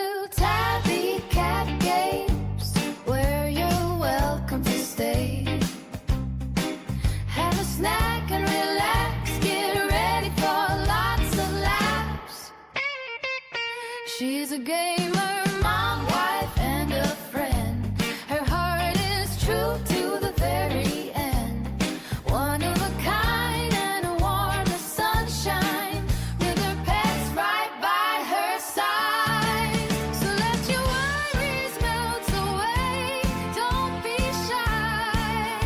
to Tabby Cat Games, where you're welcome to stay. Have a snack and relax, get ready for lots of laughs. She's a gamer, mom, wife, and a friend. Her heart is true to the very end. One of a kind and a warm as sunshine, with her pets right by her side. So let your worries melt away. Don't be shy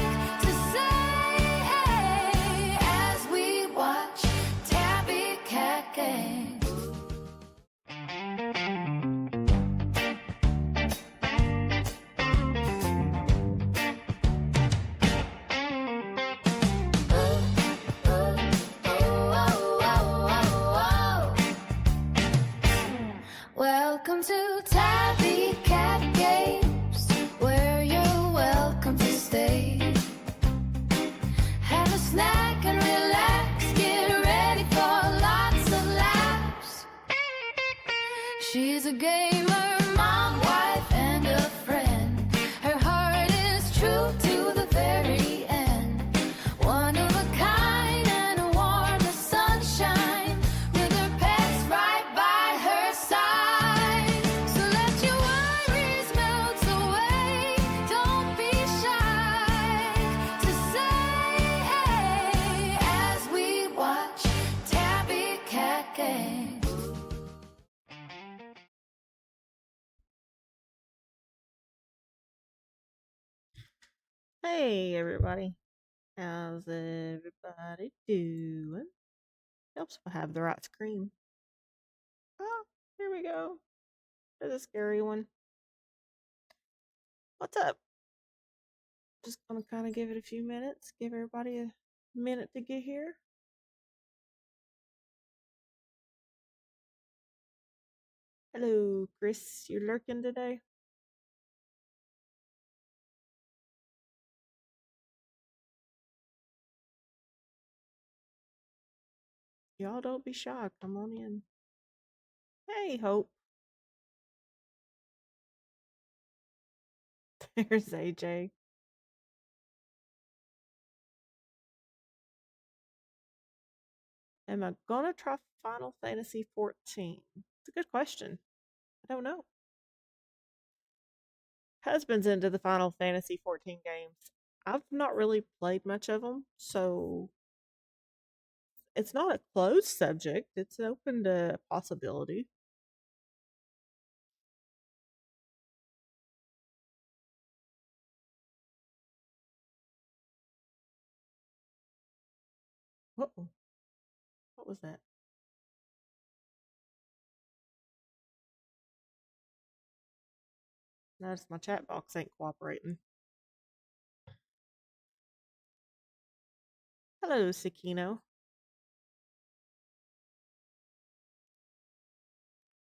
to say hey as we watch Tabby Cat Games. Welcome to Tabby Cat Games, where you're welcome to stay. Have a snack and relax, get ready for lots of laughs. She's a gamer, mom, wife, and a friend. Her heart is true to the very end. One of a kind and a warm as sunshine, with her pets right by her side. So let your worries melt away. Don't be shy to say hey as we watch Tabby Cat Games. Hey everybody, how's everybody doing? Helps if I have the right screen. Oh, here we go. There's a scary one. What's up? Just gonna kind of give it a few minutes, give everybody a minute to get here. Hello, Chris, you lurking today? Y'all don't be shocked, I'm on in. Hey, Hope. There's AJ. Am I gonna try Final Fantasy 14? It's a good question. I don't know. Husband's into the Final Fantasy 14 games. I've not really played much of them, so it's not a closed subject. It's open to possibility. Uh-oh. What was that? Notice my chat box ain't cooperating. Hello, Sakino.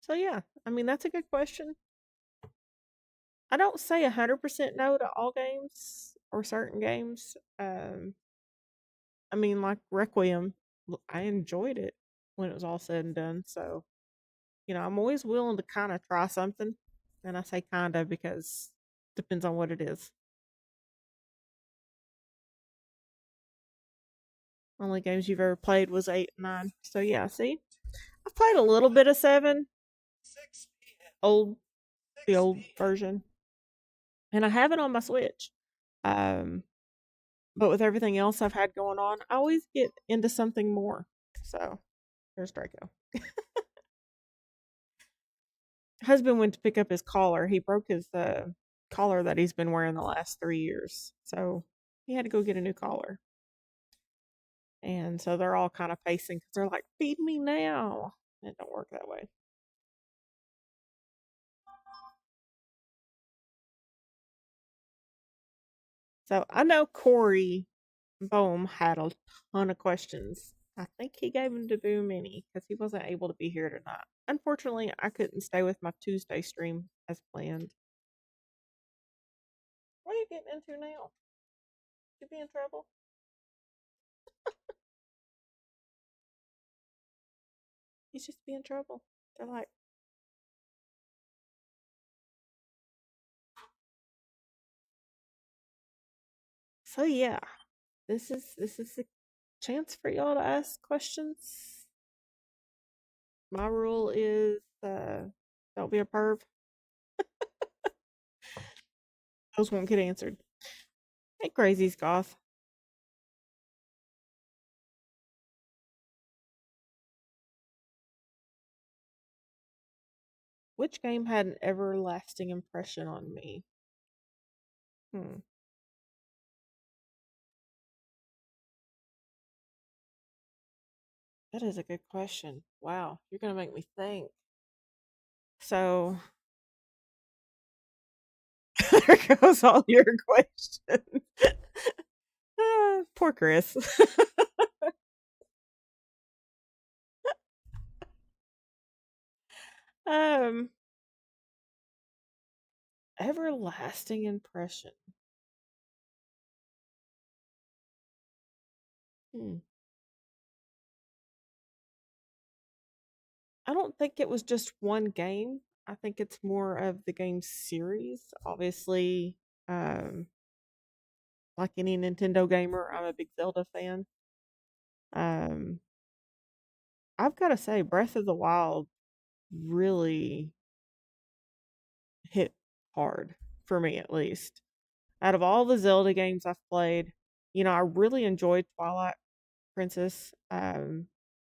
So yeah, I mean that's a good question. I don't say 100% no to all games or certain games. I mean, like Requiem, I enjoyed it when it was all said and done. So, I'm always willing to kind of try something. And I say kind of because it depends on what it is. Only games you've ever played was 8 and 9. So, yeah, see? I've played a little bit of 7. The old version. And I have it on my Switch. But with everything else I've had going on, I always get into something more. So, there's Draco. Husband went to pick up his collar. He broke his collar that he's been wearing the last 3 years. So he had to go get a new collar. And so they're all kind of pacing because they're like, feed me now. It don't work that way. So I know Corey Bohm had a ton of questions. I think he gave them to Boo Mini because he wasn't able to be here tonight. Unfortunately, I couldn't stay with my Tuesday stream as planned. What are you getting into now? You be in trouble? He's just being trouble. They're like, So yeah, this is a chance for y'all to ask questions. My rule is don't be a perv. Those won't get answered. Hey, Crazy's Goth. Which game had an everlasting impression on me? Hmm. That is a good question. Wow, you're gonna make me think. So there goes all your questions. Poor Chris. um, everlasting impression. Hmm. I don't think it was just one game. I think it's more of the game series. Obviously, um, like any Nintendo gamer, I'm a big Zelda fan. Um, I've got to say, Breath of the Wild really hit hard for me, at least. Out of all the Zelda games I've played, I really enjoyed Twilight Princess.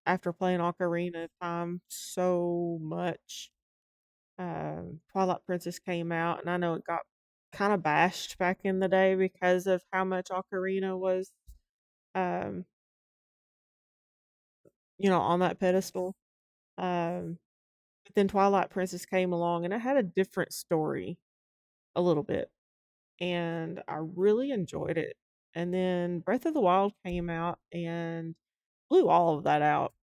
After playing Ocarina of Time so much, Twilight Princess came out, and I know it got kind of bashed back in the day because of how much Ocarina was, um, on that pedestal. Um, but then Twilight Princess came along, and it had a different story a little bit, and I really enjoyed it. And then Breath of the Wild came out and blew all of that out.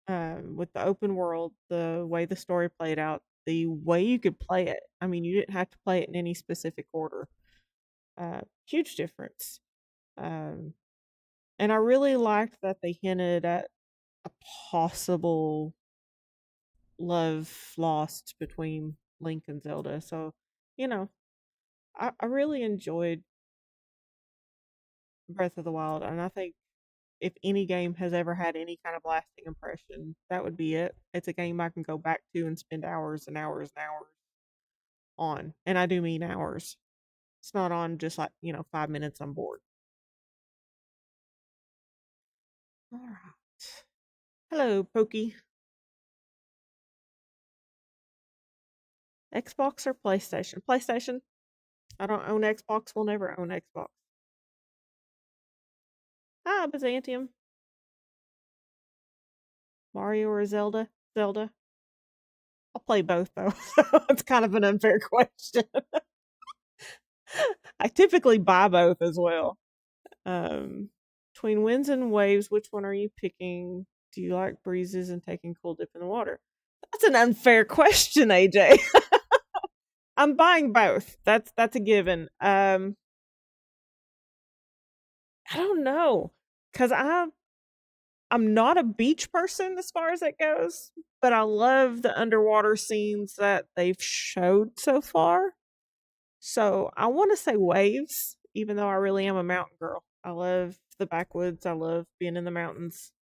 With the open world, the way the story played out, the way you could play it. I mean, you didn't have to play it in any specific order. Huge difference. Um, and I really liked that they hinted at a possible love lost between Link and Zelda. So, you know, I really enjoyed Breath of the Wild, and I think if any game has ever had any kind of lasting impression, that would be it. It's a game I can go back to and spend hours and hours and hours on. And I do mean hours. It's not on just like, 5 minutes, I'm bored. All right. Hello, Pokey. Xbox or PlayStation? PlayStation. I don't own Xbox. Will never own Xbox. Ah, Byzantium. Mario or Zelda? Zelda. I'll play both though. So it's kind of an unfair question. I typically buy both as well. Um, between winds and waves, which one are you picking? Do you like breezes and taking cool dip in the water? That's an unfair question, AJ. I'm buying both. That's a given. I don't know, cause I'm not a beach person as far as it goes, but I love the underwater scenes that they've showed so far. So I want to say waves, even though I really am a mountain girl. I love the backwoods. I love being in the mountains.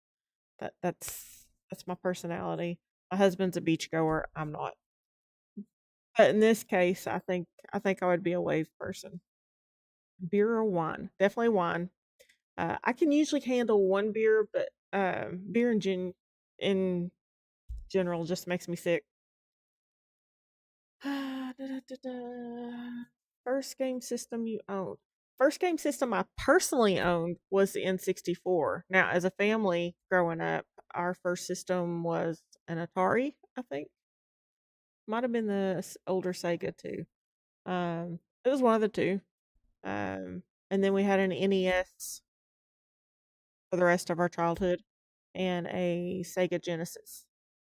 That's my personality. My husband's a beach goer. I'm not. But in this case, I think I would be a wave person. Beer or wine? Definitely wine. I can usually handle one beer, but beer in general just makes me sick. First game system you owned. First game system I personally owned was the N64. Now, as a family growing up, our first system was an Atari, I think. Might have been the older Sega too. It was one of the two. And then we had an NES for the rest of our childhood and a Sega Genesis.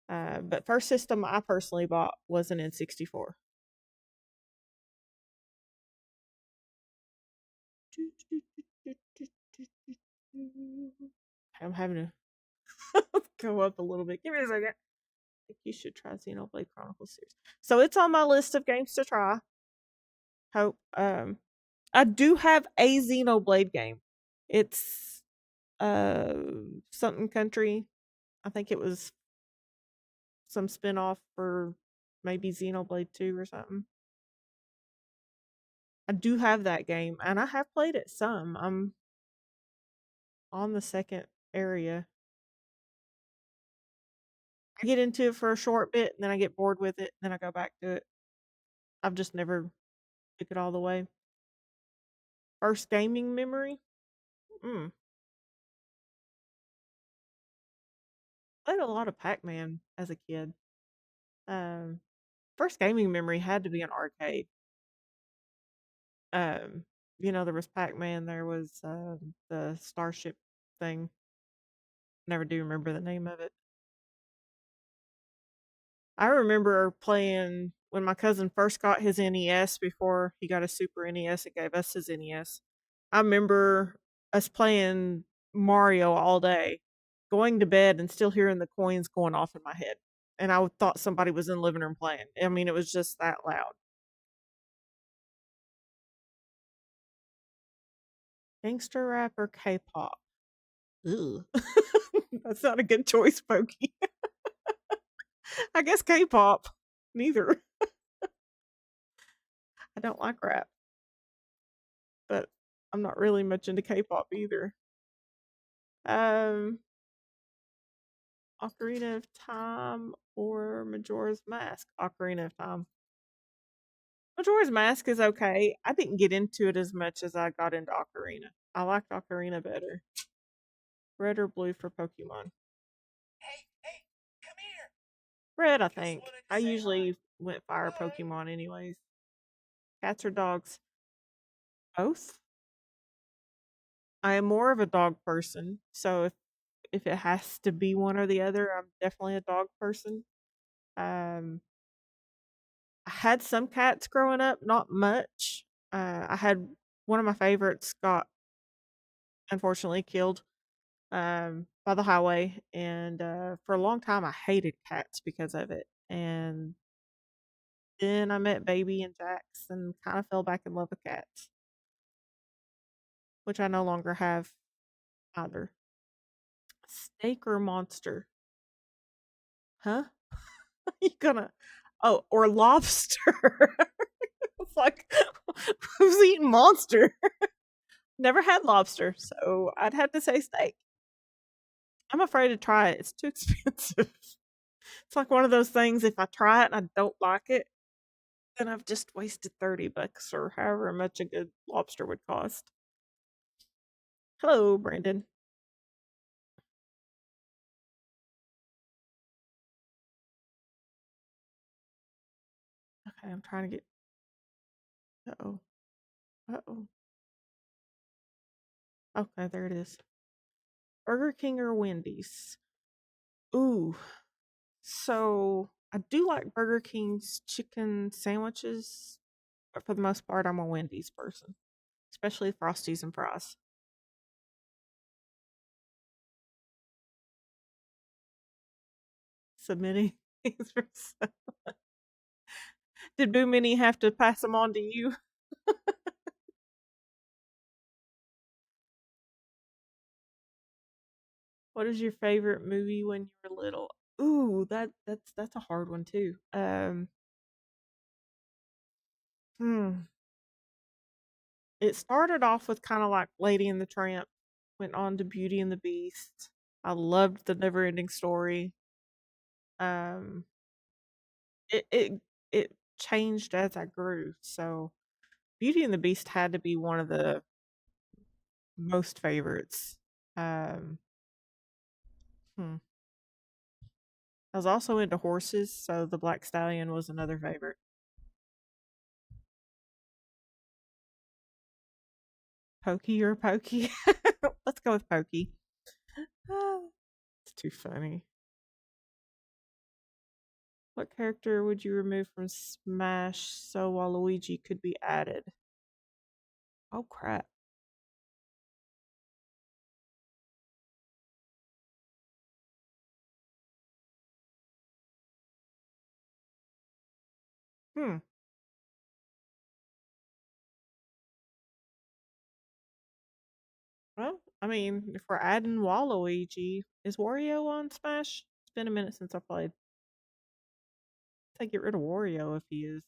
But first system I personally bought was an N64. I'm having to go up a little bit. Give me a second. I think you should try Xenoblade Chronicles series. So it's on my list of games to try. Hope I do have a Xenoblade game. It's something country. I think it was some spin-off for maybe Xenoblade 2 or something. I do have that game and I have played it some. I'm on the second area. I get into it for a short bit and then I get bored with it and then I go back to it. I've just never took it all the way. First gaming memory? Mm. Played a lot of Pac-Man as a kid. Um, First gaming memory had to be an arcade. Um, there was Pac-Man, there was the Starship thing. Never do remember the name of it. I remember playing when my cousin first got his NES before he got a Super NES and gave us his NES. I remember us playing Mario all day, going to bed and still hearing the coins going off in my head. And I thought somebody was in the living room playing. I mean, it was just that loud. Gangster rap or K-pop? Ugh. That's not a good choice, Pokey. I guess K-pop. Neither. I don't like rap, but I'm not really much into K-pop either. Um, Ocarina of Time or Majora's Mask? Ocarina of Time. Majora's Mask is okay. I didn't get into it as much as I got into Ocarina. I liked Ocarina better. Red or blue for Pokemon? Red, I think. I usually went fire Pokemon anyways. Cats or dogs? Both. I am more of a dog person, so if it has to be one or the other, I'm definitely a dog person. Um, I had some cats growing up, not much. I had one of my favorites got unfortunately killed by the highway, and for a long time I hated cats because of it. And then I met Baby and Jax and kind of fell back in love with cats, which I no longer have either. Steak or monster? Huh? You gonna? Oh, or lobster? It's like who's eating monster? Never had lobster, so I'd have to say steak. I'm afraid to try it. It's too expensive. It's like one of those things. If I try it and I don't like it, then I've just wasted $30 or however much a good lobster would cost. Hello, Brandon. Okay, I'm trying to get. Uh oh. Uh oh. Okay, there it is. Burger King or Wendy's? Ooh. So I do like Burger King's chicken sandwiches, but for the most part, I'm a Wendy's person, especially Frosties and fries. Submitting these for Did Boo Mini have to pass them on to you? What is your favorite movie when you were little? Ooh, that's a hard one too. Hmm. It started off with kind of like Lady and the Tramp, went on to Beauty and the Beast. I loved the Never Ending Story. Um, it changed as I grew. So Beauty and the Beast had to be one of the most favorites. Um, hmm. I was also into horses, so the Black Stallion was another favorite. Pokey or Pokey? Let's go with Pokey. Oh, it's too funny. What character would you remove from Smash so Waluigi could be added? Oh crap. Hmm. I mean, if we're adding Waluigi, is Wario on Smash? It's been a minute since I played. I'd get rid of Wario if he is.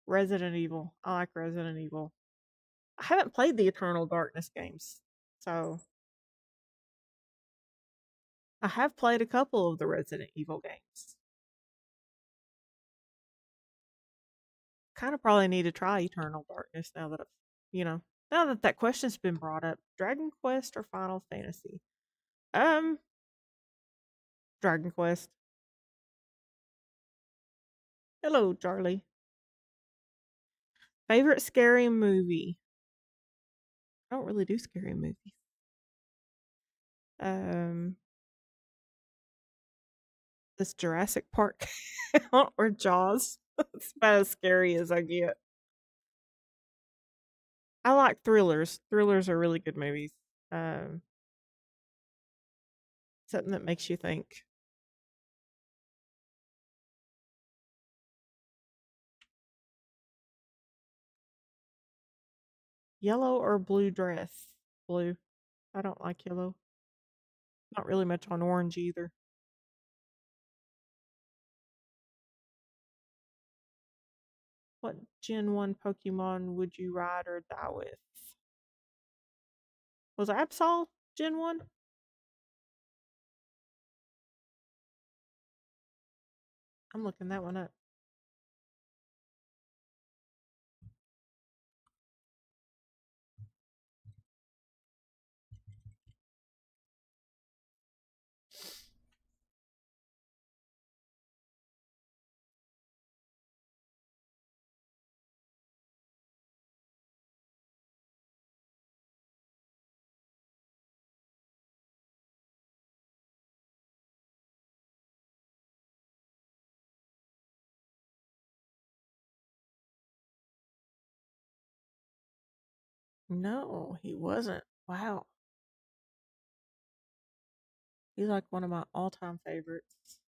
Resident Evil. I like Resident Evil. I haven't played the Eternal Darkness games, so I have played a couple of the Resident Evil games. Kind of probably need to try Eternal Darkness now that now that that question's been brought up. Dragon Quest or Final Fantasy? Um, Dragon Quest. Hello, Charlie. Favorite scary movie? I don't really do scary movies. Um, this Jurassic Park or Jaws. It's about as scary as I get. I like thrillers. Thrillers are really good movies. Um, Something that makes you think. Yellow or blue dress? Blue. I don't like yellow. Not really much on orange either. What Gen 1 Pokemon would you ride or die with? Was Absol Gen 1? I'm looking that one up. No, he wasn't. Wow. He's like one of my all time favorites.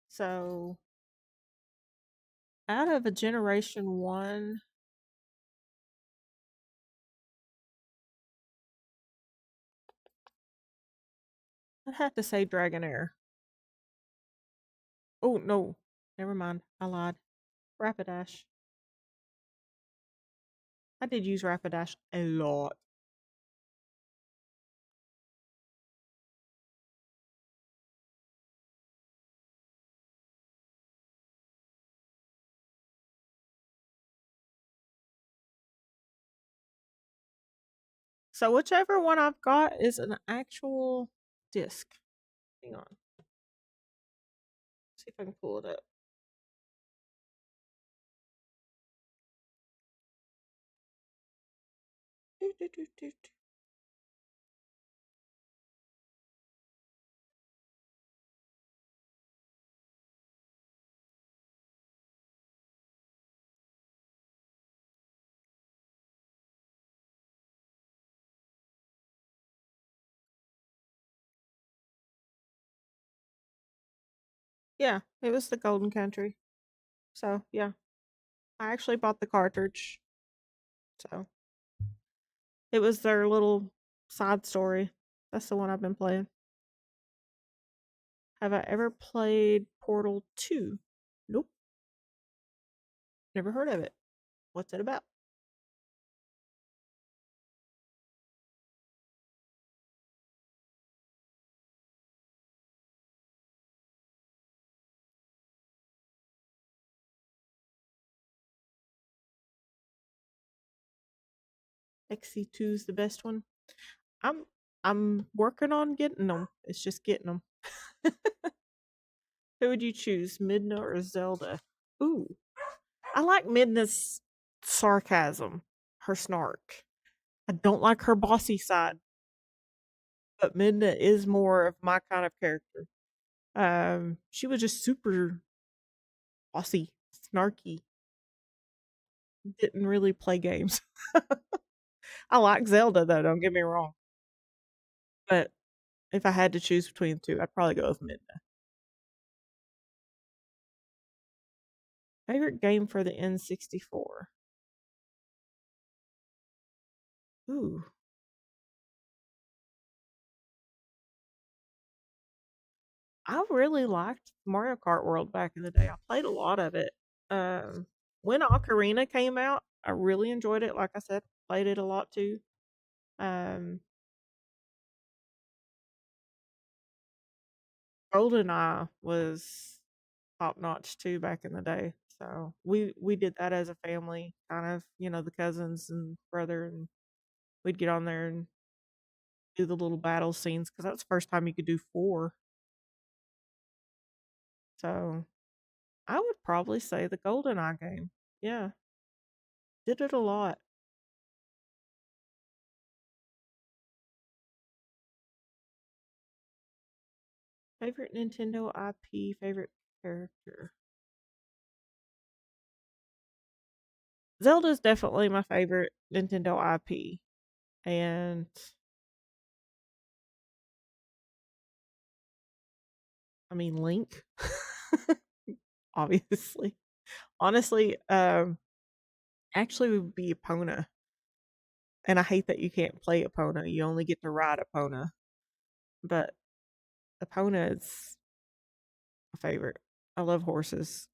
So, out of a Generation 1, I'd have to say Dragonair. Oh, no. Never mind. I lied. Rapidash. I did use Rapidash a lot. So, whichever one I've got is an actual disc. Hang on. See if I can pull it up. Do, do, do, do, do. Yeah, it was the Golden Country. So, yeah. I actually bought the cartridge. So, it was their little side story. That's the one I've been playing. Have I ever played Portal 2? Nope. Never heard of it. What's it about? XC2 is the best one. I'm I'm working on getting them. It's just getting them. Who would you choose, Midna or Zelda? Ooh, I like Midna's sarcasm, her snark. I don't like her bossy side, but Midna is more of my kind of character. She was just super bossy, snarky. didn't really play games. I like Zelda though, don't get me wrong. But if I had to choose between the two, I'd probably go with Midna. Favorite game for the N64? Ooh. I really liked Mario Kart World back in the day. I played a lot of it. Um, when Ocarina came out, I really enjoyed it. Like I said, played it a lot too. Um, GoldenEye was top notch too back in the day. So we did that as a family, kind of, the cousins and brother, and we'd get on there and do the little battle scenes because that's the first time you could do four. So I would probably say the GoldenEye game. Yeah, did it a lot. Favorite Nintendo IP, favorite character. Zelda's definitely my favorite Nintendo IP. And I mean Link. Obviously. Honestly, actually would be Epona. And I hate that you can't play Epona. You only get to ride Epona. But Epona is my favorite. I love horses.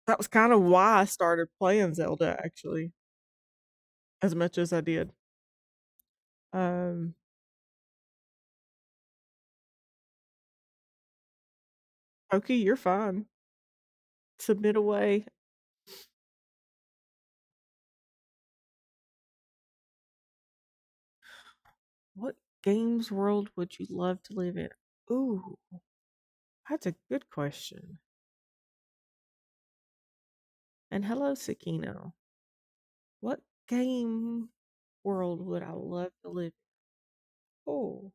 That was kind of why I started playing Zelda actually, as much as I did. Um Okay, you're fine. Submit away. What games world would you love to live in? Ooh, that's a good question. And hello, Sakino. What game world would I love to live in? Oh,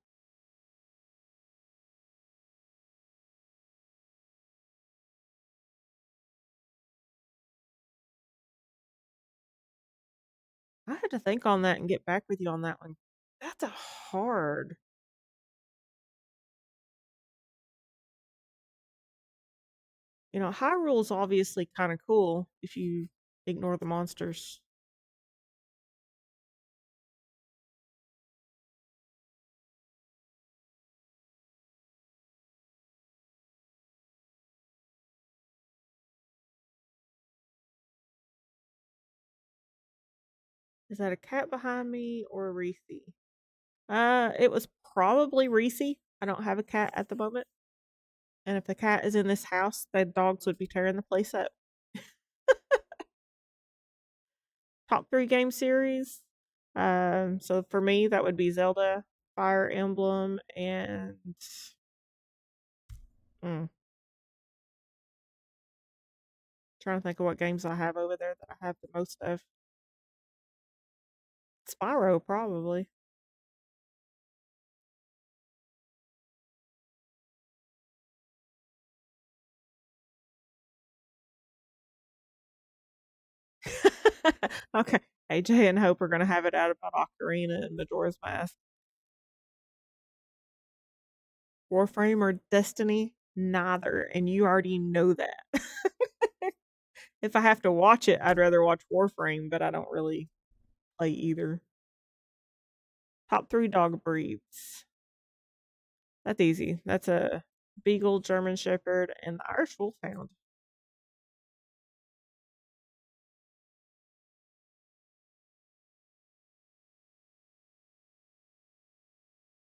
I had to think on that and get back with you on that one. That's a hard. Hyrule's obviously kind of cool if you ignore the monsters. Is that a cat behind me or a Reese? It was probably Reese. I don't have a cat at the moment. And if the cat is in this house, the dogs would be tearing the place up. Top three game series. So for me, that would be Zelda, Fire Emblem, and mm, trying to think of what games I have over there that I have the most of. Spyro, probably. Okay, AJ and Hope are gonna have it out about Ocarina and Majora's Mask. Warframe or Destiny? Neither, and you already know that. If I have to watch it, I'd rather watch Warframe, but I don't really play either. Top three dog breeds. That's easy. That's a Beagle, German Shepherd, and the Irish Wolfhound.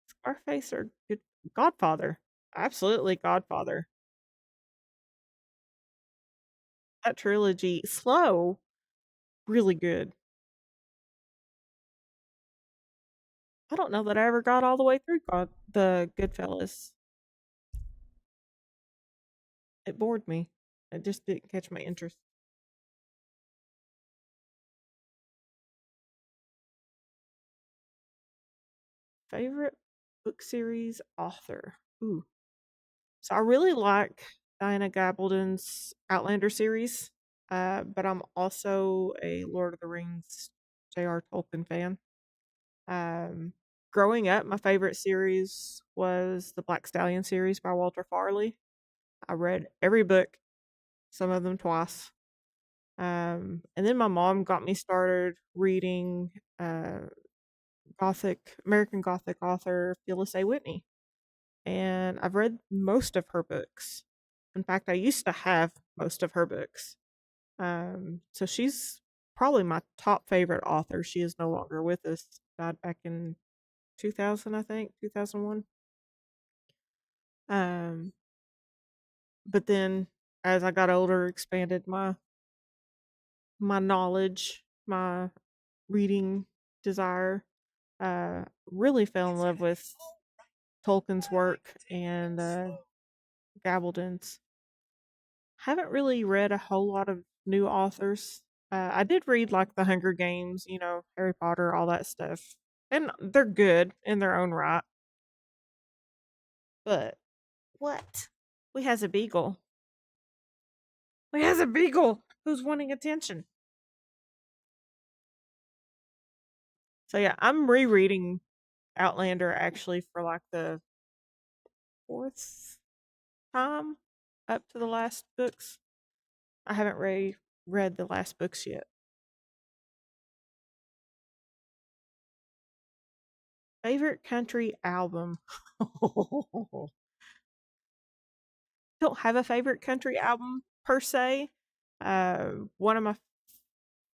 Scarface or good Godfather. Absolutely Godfather. That trilogy, slow, really good. I don't know that I ever got all the way through the Goodfellas. It bored me. It just didn't catch my interest. Favorite book series author. Ooh. So I really like Diana Gabaldon's Outlander series. but I'm also a Lord of the Rings J.R. Tolkien fan. Um, Growing up, my favorite series was the Black Stallion series by Walter Farley. I read every book, some of them twice. And then my mom got me started reading uh, American Gothic author Phyllis A. Whitney. And I've read most of her books. In fact, I used to have most of her books. So she's probably my top favorite author. She is no longer with us. Died back in 2000, I think, 2001. Um, but then as I got older, expanded my knowledge, my reading desire. Really fell in love with Tolkien's work and Gabaldon's. Haven't really read a whole lot of new authors. I did read like The Hunger Games, Harry Potter, all that stuff. And they're good in their own right. But what? We has a beagle. We has a beagle who's wanting attention. So yeah, I'm rereading Outlander actually for like the fourth time up to the last books. I haven't read the last books yet. Favorite country album? Don't have a favorite country album per se. One of my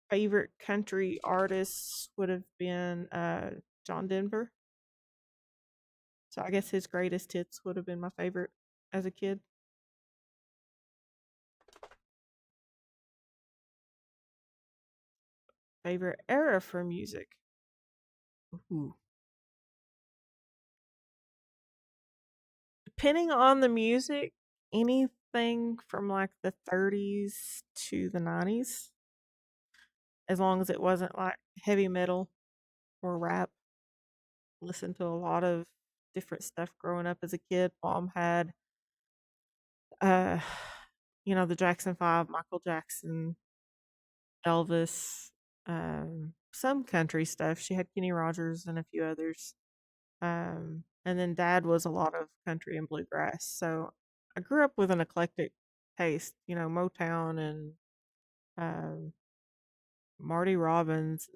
favorite country artists would have been John Denver. So I guess his greatest hits would have been my favorite as a kid. Favorite era for music? Ooh. Depending on the music, anything from like the 30s to the 90s, as long as it wasn't like heavy metal or rap. Listened to a lot of different stuff growing up as a kid. Mom had, uh, the Jackson 5, Michael Jackson, Elvis, some country stuff. She had Kenny Rogers and a few others. And then dad was a lot of country and bluegrass. So I grew up with an eclectic taste, Motown and um, Marty Robbins.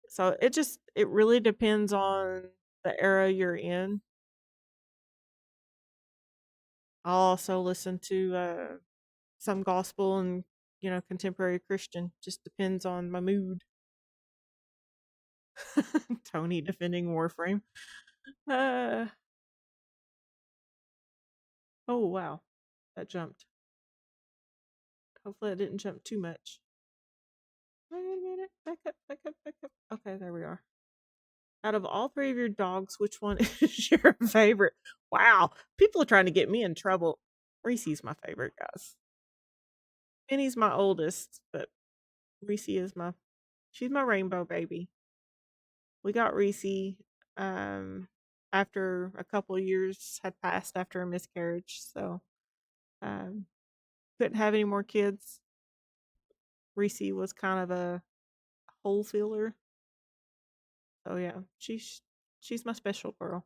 So it really depends on the era you're in. I'll also listen to some gospel and contemporary Christian. Just depends on my mood. Tony defending Warframe. Uh, oh wow, that jumped. Hopefully, it didn't jump too much. Wait a minute. Back up, back up, back up. Okay, there we are. Out of all three of your dogs, which one is your favorite? Wow, people are trying to get me in trouble. Reese's my favorite, guys. Penny's my oldest, but Reese is she's my rainbow baby. We got Reese um, after a couple years had passed after a miscarriage, so um, couldn't have any more kids. Reese was kind of a hole filler. So yeah, she's my special girl.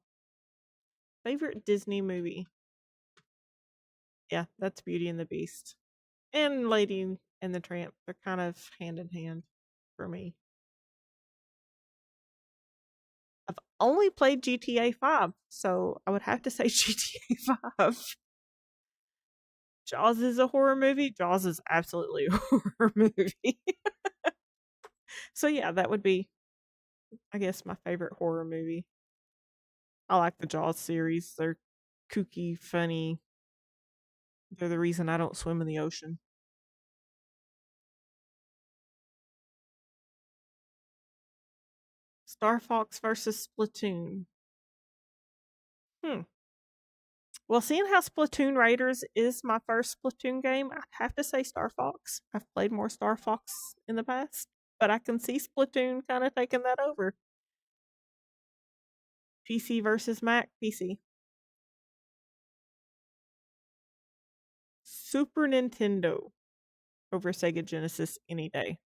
Favorite Disney movie? Yeah, that's Beauty and the Beast. And Lady and the Tramp. They're kind of hand in hand for me. I've only played GTA 5, so I would have to say GTA 5. Jaws is a horror movie. Jaws is absolutely a horror movie. So yeah, that would be, I guess, my favorite horror movie. I like the Jaws series. They're kooky, funny. They're the reason I don't swim in the ocean. Star Fox versus Splatoon. Hmm. Well, seeing how Splatoon Raiders is my first Splatoon game, I'd have to say Star Fox. I've played more Star Fox in the past, but I can see Splatoon kind of taking that over. PC versus Mac, PC. Super Nintendo. over Sega Genesis any day.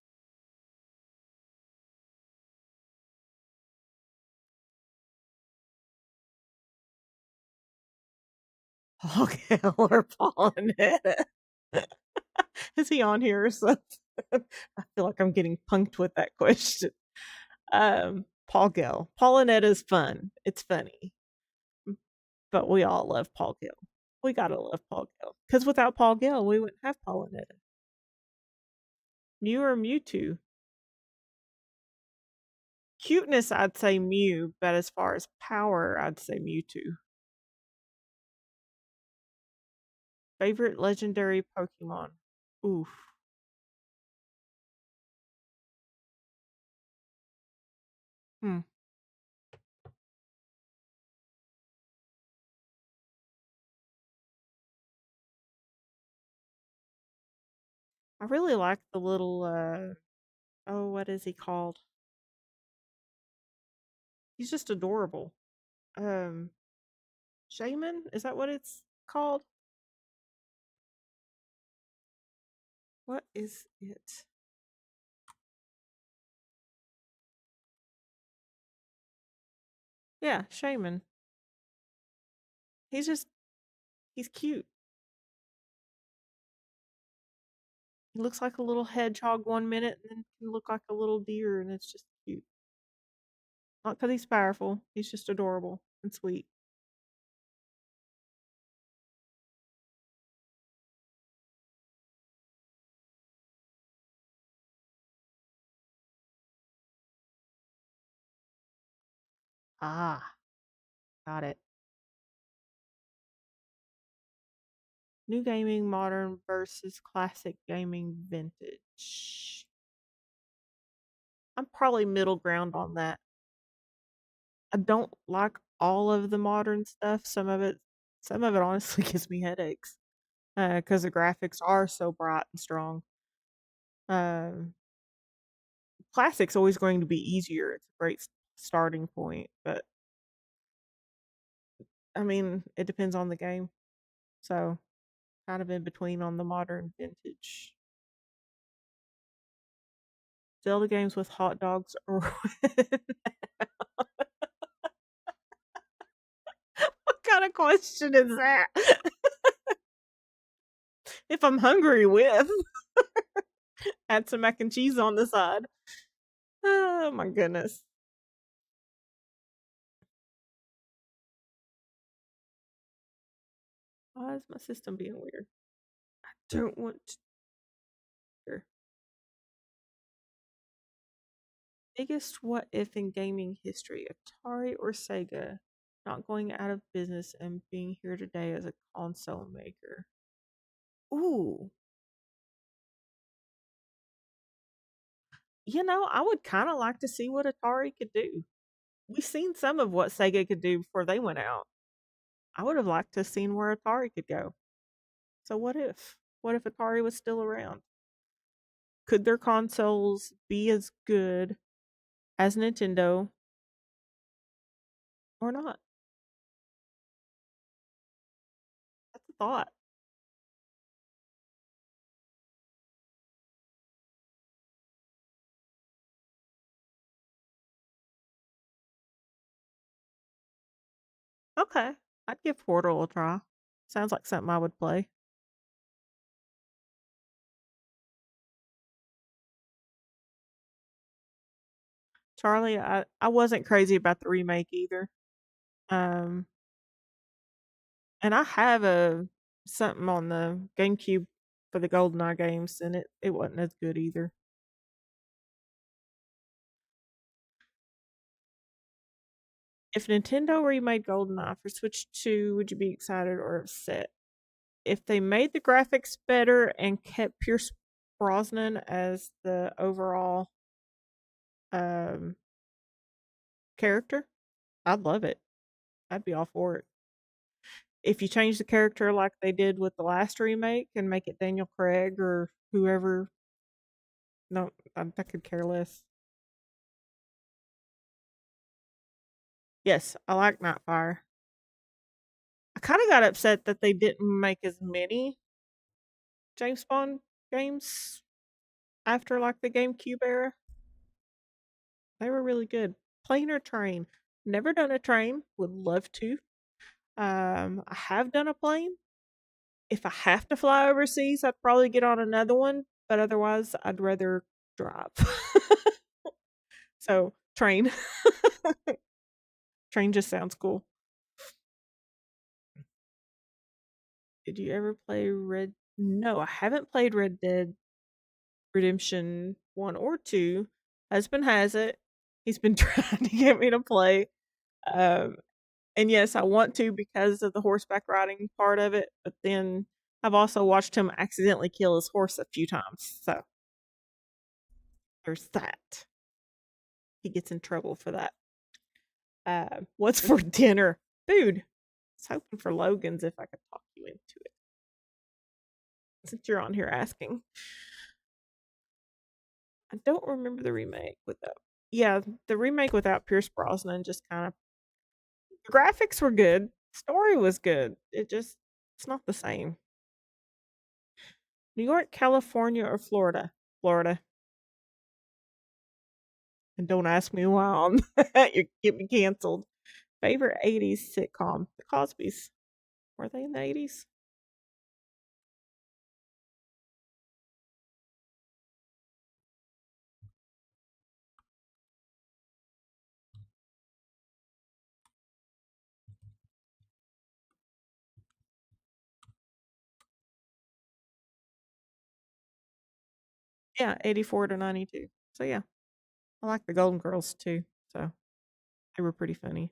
Paul Gale or Paul Annetta? Is he on here or something? I feel like I'm getting punked with that question. Paul Gale. Paul Annetta is fun. It's funny. But we all love Paul Gale. We gotta love Paul Gale. Because without Paul Gale, we wouldn't have Paul Annetta. Mew or Mewtwo? Cuteness, I'd say Mew, but as far as power, I'd say Mewtwo. Favorite legendary Pokemon? Oof. Hmm. I really like the little oh, what is he called? He's just adorable. Um Shaman? Is that what it's called? What is it? Yeah, Shaman. He's cute. He looks like a little hedgehog one minute and then can look like a little deer and it's just cute. Not because he's powerful, he's just adorable and sweet. Ah, got it. New gaming, modern versus classic gaming, vintage. I'm probably middle ground on that. I don't like all of the modern stuff. Some of it honestly gives me headaches because the graphics are so bright and strong. Um, Classic's always going to be easier. It's a great starting point, but I mean, it depends on the game. So, kind of in between on the modern vintage. Zelda games with hot dogs or what kind of question is that? If I'm hungry, with add some mac and cheese on the side. Oh my goodness. Why is my system being weird? I don't want to. Here. Biggest what if in gaming history, Atari or Sega? Not going out of business and being here today as a console maker. Ooh, I would kind of like to see what Atari could do. We've seen some of what Sega could do before they went out. I would have liked to have seen where Atari could go. So what if? What if Atari was still around? Could their consoles be as good as Nintendo or not? That's a thought. Okay. I'd give Portal a try. Sounds like something I would play. Charlie, I wasn't crazy about the remake either. Um and I have a something on the GameCube for the GoldenEye games and it wasn't as good either. If Nintendo remade GoldenEye for Switch 2, would you be excited or upset? If they made the graphics better and kept Pierce Brosnan as the overall um, character, I'd love it. I'd be all for it. If you change the character like they did with the last remake and make it Daniel Craig or whoever, no, I could care less. Yes, I like Nightfire. I kind of got upset that they didn't make as many James Bond games after like the GameCube era. They were really good. Plane or train? Never done a train. Would love to. I have done a plane. If I have to fly overseas, I'd probably get on another one. But otherwise, I'd rather drive. So train. Train just sounds cool. Did you ever play Red? No, I haven't played Red Dead Redemption 1 or 2. Husband has it. He's been trying to get me to play. Um, and yes, I want to because of the horseback riding part of it. But then I've also watched him accidentally kill his horse a few times. So there's that. He gets in trouble for that. What's for dinner? Food. I was hoping for Logan's if I could talk you into it. Since you're on here asking. I don't remember the remake without. Yeah, the remake without Pierce Brosnan just kind of. The graphics were good. Story was good. It's not the same. New York, California, or Florida? Florida. And don't ask me why on that. You get me canceled. Favorite 80s sitcom? The Cosbys. Were they in the 80s? Yeah, 84 to 92. So yeah, I like the Golden Girls too. So they were pretty funny.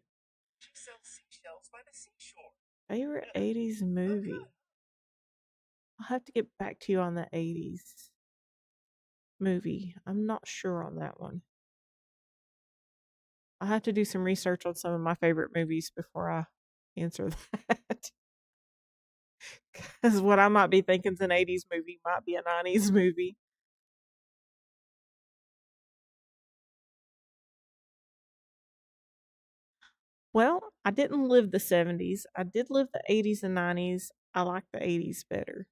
She sells seashells by the seashore. Favorite 80s movie? I'll have to get back to you on the 80s movie. I'm not sure on that one. I'll have to do some research on some of my favorite movies before I answer that. Because what I might be thinking is an 80s movie might be a 90s movie. Well, I didn't live the 70s. I did live the 80s and 90s. I like the 80s better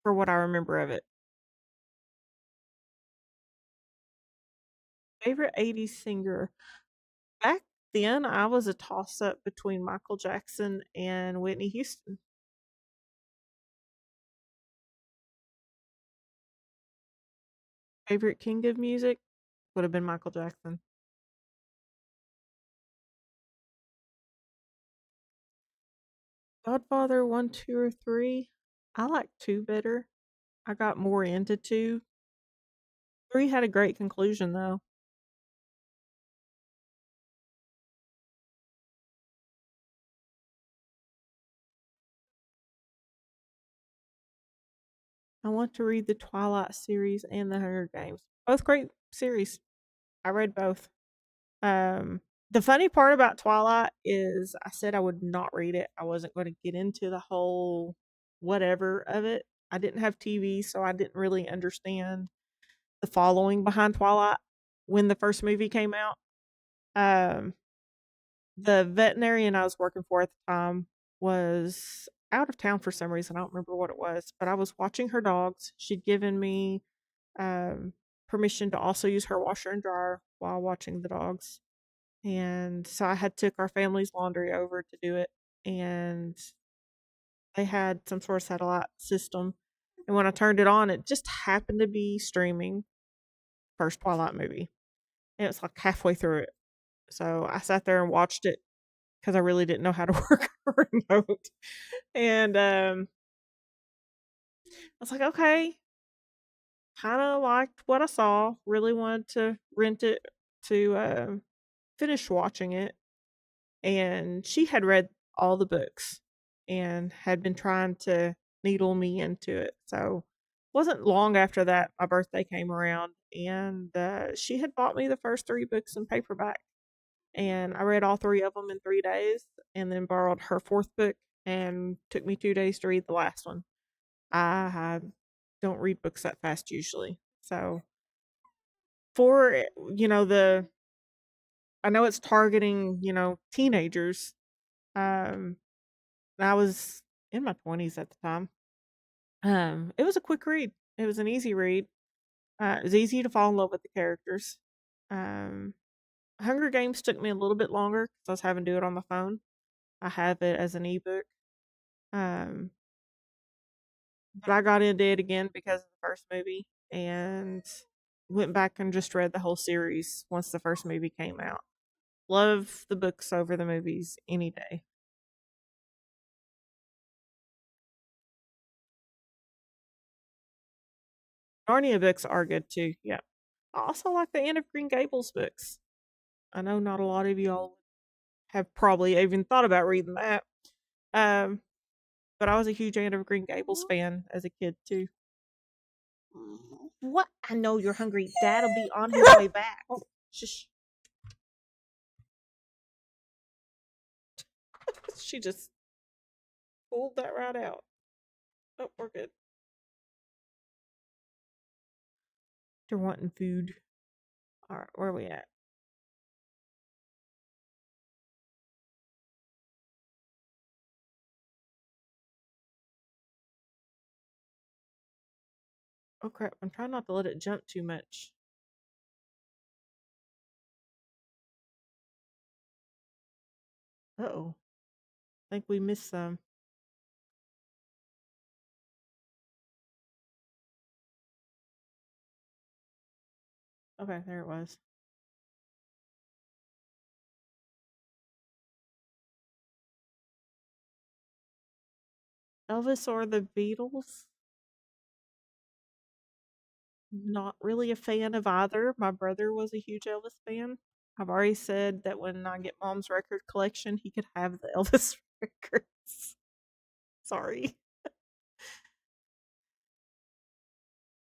for what I remember of it. Favorite 80s singer? Back then, I was a toss up between Michael Jackson and Whitney Houston. Favorite king of music would have been Michael Jackson. Godfather 1, 2, or 3. I like 2 better. I got more into 2. 3 had a great conclusion though. I want to read the Twilight series and the Hunger Games. Both great series. I read both. Um, the funny part about Twilight is I said I would not read it. I wasn't going to get into the whole whatever of it. I didn't have TV, so I didn't really understand the following behind Twilight when the first movie came out. Um, the veterinarian I was working for at the time was out of town for some reason. I don't remember what it was, but I was watching her dogs. She'd given me um, permission to also use her washer and dryer while watching the dogs. And so I had took our family's laundry over to do it. And they had some sort of satellite system. And when I turned it on, it just happened to be streaming first Twilight movie. And it was like halfway through it. So I sat there and watched it because I really didn't know how to work a remote. And I was like, okay, kind of liked what I saw. Really wanted to rent it to finish watching it. And she had read all the books and had been trying to needle me into it. So it wasn't long after that my birthday came around, and she had bought me the first 3 books in paperback. And I read all 3 of them in 3 days, and then borrowed her 4th book, and took me 2 days to read the last one. I don't read books that fast usually. So for the I know it's targeting teenagers. Um, I was in my 20s at the time, It was a quick read. It was an easy read. It was easy to fall in love with the characters. Um, Hunger Games took me a little bit longer because I was having to do it on the phone. I have it as an ebook. Um, but I got into it again because of the first movie and went back and just read the whole series once the first movie came out. Love the books over the movies any day. Narnia books are good too. Yeah. I also like the Anne of Green Gables books. I know not a lot of y'all have probably even thought about reading that. Um, but I was a huge Anne of Green Gables fan as a kid too. What? I know you're hungry. Dad'll be on his way back. Shush. She just pulled that right out. Oh, we're good. They're wanting food. All right, where are we at? Oh crap! I'm trying not to let it jump too much. Oh, I think we missed some. Okay, there it was. Elvis or the Beatles? Not really a fan of either. My brother was a huge Elvis fan. I've already said that when I get mom's record collection, he could have the Elvis records. Sorry.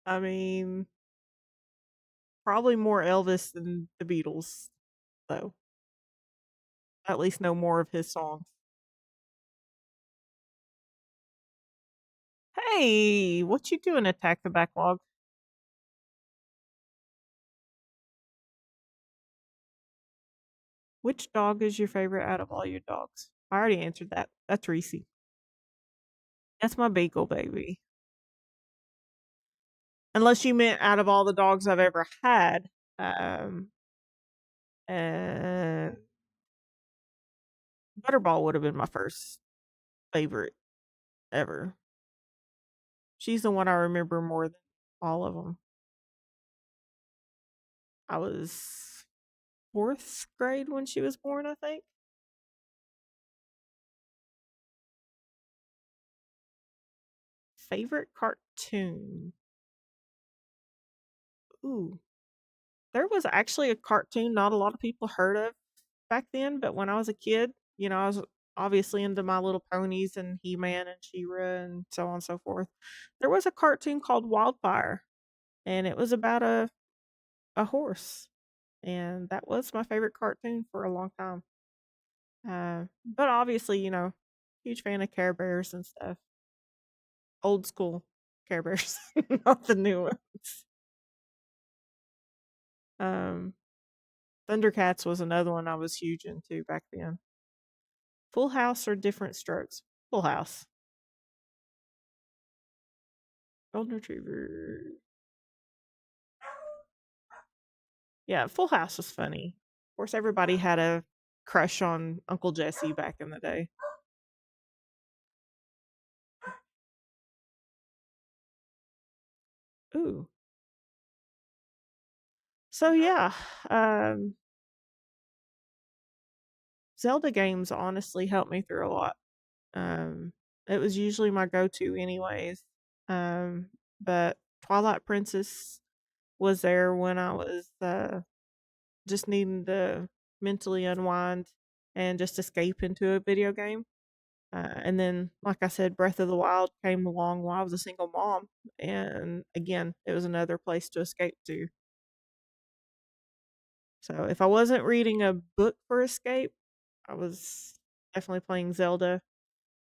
I mean, probably more Elvis than the Beatles, though. At least know more of his songs. Hey, what you doing? Attack the backlog. Which dog is your favorite out of all your dogs? I already answered that. That's Reese. That's my Beagle baby. Unless you meant out of all the dogs I've ever had. Um, and Butterball would have been my first favorite ever. She's the one I remember more than all of them. I was fourth grade when she was born, I think. Favorite cartoon? Ooh, there was actually a cartoon not a lot of people heard of back then, but when I was a kid, I was obviously into My Little Ponies and He Man and She Ra and so on and so forth. There was a cartoon called Wildfire, and it was about a horse, and that was my favorite cartoon for a long time. But obviously, huge fan of Care Bears and stuff. Old school Care Bears, not the new ones. Um, Thundercats was another one I was huge into back then. Full House or Different Strokes? Full House. Golden Retriever. Yeah, Full House was funny. Of course, everybody had a crush on Uncle Jesse back in the day. Ooh. So yeah, um, Zelda games honestly helped me through a lot. Um, it was usually my go-to anyways. Um, but Twilight Princess was there when I was just needing to mentally unwind and just escape into a video game. And then, like I said, Breath of the Wild came along while I was a single mom. And again, it was another place to escape to. So if I wasn't reading a book for escape, I was definitely playing Zelda.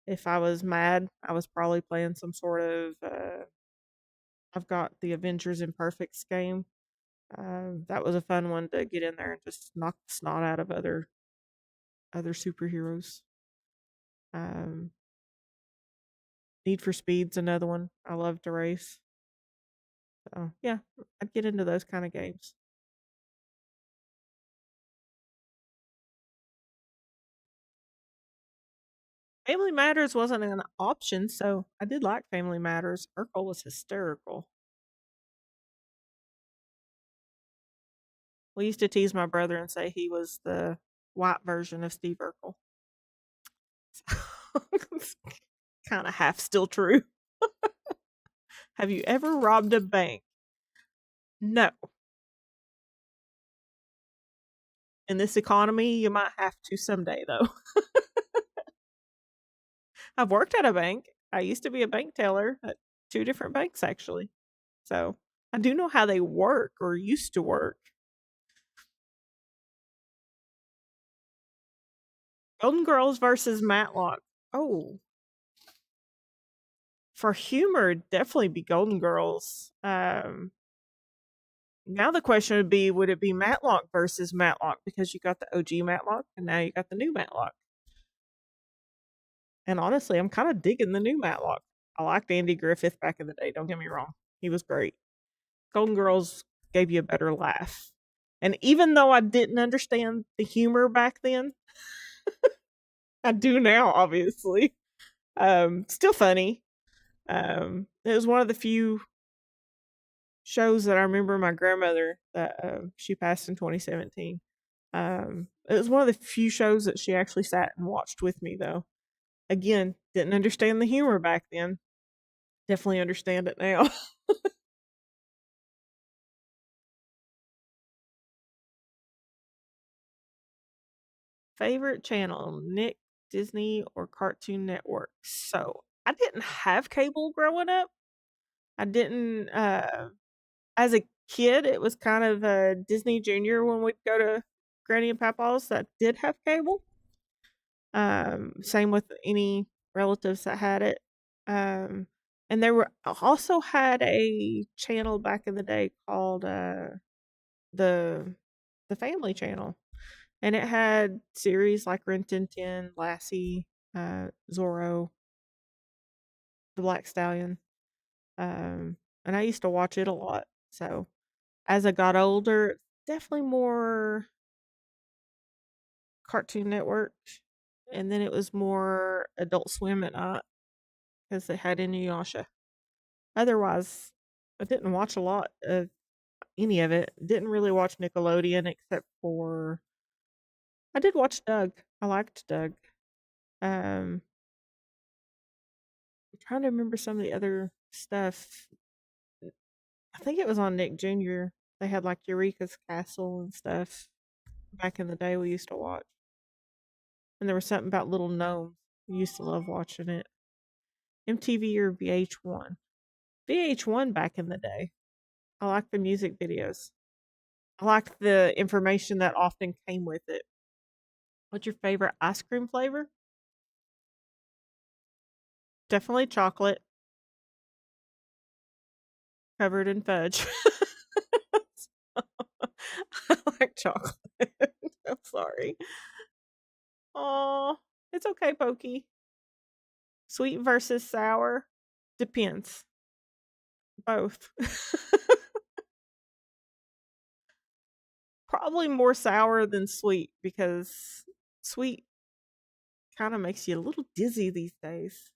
If I was mad, I was probably playing some sort of. I've got the Avengers Imperfects game. That was a fun one to get in there and just knock the snot out of other superheroes. Um, Need for Speed's another one. I love to race. So yeah, I'd get into those kind of games. Family Matters wasn't an option, so I did like Family Matters. Urkel was hysterical. We used to tease my brother and say he was the white version of Steve Urkel. It's kind of half still true. Have you ever robbed a bank? No. In this economy, you might have to someday, though. I've worked at a bank. I used to be a bank teller at 2 different banks, actually. So I do know how they work or used to work. Golden Girls versus Matlock. Oh, for humor, definitely be Golden Girls. Now the question would it be Matlock versus Matlock? Because you got the OG Matlock and now you got the new Matlock. And honestly, I'm kind of digging the new Matlock. I liked Andy Griffith back in the day, don't get me wrong. He was great. Golden Girls gave you a better laugh. And even though I didn't understand the humor back then, I do now, obviously. Still funny. It was one of the few shows that I remember my grandmother that she passed in 2017. It was one of the few shows that she actually sat and watched with me, though. Again, didn't understand the humor back then. Definitely understand it now. Favorite channel, Nick, Disney, or Cartoon Network? So I didn't have cable growing up. I didn't. As a kid, it was kind of Disney Junior when we'd go to Granny and Papa's that did have cable. Same with any relatives that had it. And they were also had a channel back in the day called the Family Channel, and it had series like Rin Tin Tin, Lassie, Zorro, the Black Stallion. And I used to watch it a lot. So as I got older, definitely more Cartoon Network, and then it was more Adult Swim at night because they had Inuyasha. Otherwise, I didn't watch a lot of any of it. Didn't really watch Nickelodeon except for I did watch Doug. I liked Doug. I'm trying to remember some of the other stuff. I think it was on Nick Jr. They had like Eureka's Castle and stuff back in the day we used to watch. And there was something about little gnomes. We used to love watching it. MTV or VH1? VH1 back in the day. I liked the music videos. I liked the information that often came with it. What's your favorite ice cream flavor? Definitely chocolate covered in fudge. I like chocolate. I'm sorry. Oh, it's okay, Pokey. Sweet versus sour? Depends. Both. Probably more sour than sweet because sweet kind of makes you a little dizzy these days.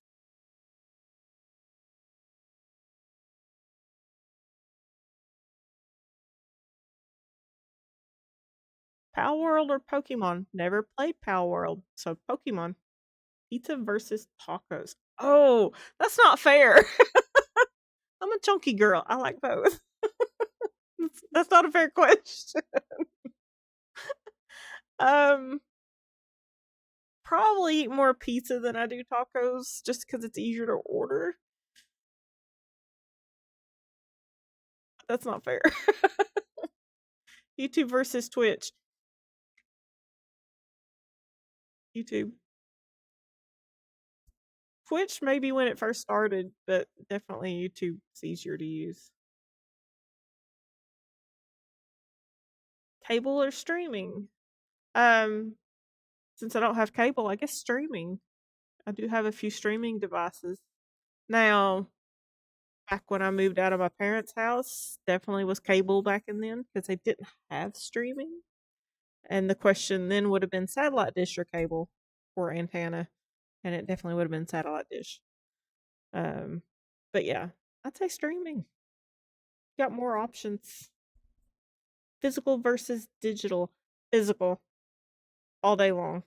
Pal World or Pokemon? Never played Pal World, so Pokemon. Pizza versus tacos. Oh, that's not fair. I'm a chunky girl. I like both. That's not a fair question. um, Probably eat more pizza than I do tacos, just because it's easier to order. That's not fair. YouTube versus Twitch. YouTube. Twitch maybe when it first started, but definitely YouTube is easier to use. Cable or streaming? Um, since I don't have cable, I guess streaming. I do have a few streaming devices. Now, back when I moved out of my parents' house, definitely was cable back in then because they didn't have streaming. And the question then would have been satellite dish or cable or antenna, and it definitely would have been satellite dish. Um, but yeah, I'd say streaming. Got more options. Physical versus digital. Physical all day long.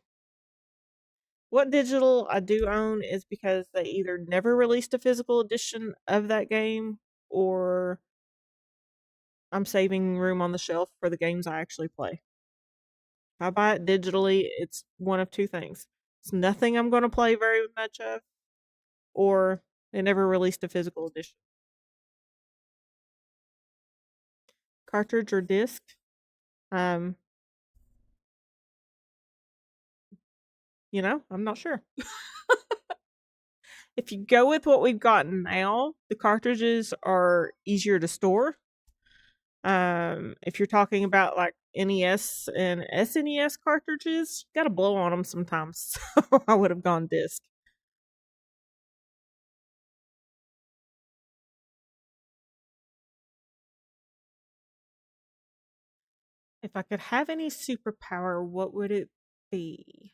What digital I do own is because they either never released a physical edition of that game or I'm saving room on the shelf for the games I actually play. If I buy it digitally, it's one of two things. It's nothing I'm going to play very much of, or they never released a physical edition. Cartridge or disc? Um, I'm not sure. If you go with what we've got now, the cartridges are easier to store. If you're talking about like NES and SNES cartridges, you gotta blow on them sometimes. So I would have gone disc. If I could have any superpower, what would it be?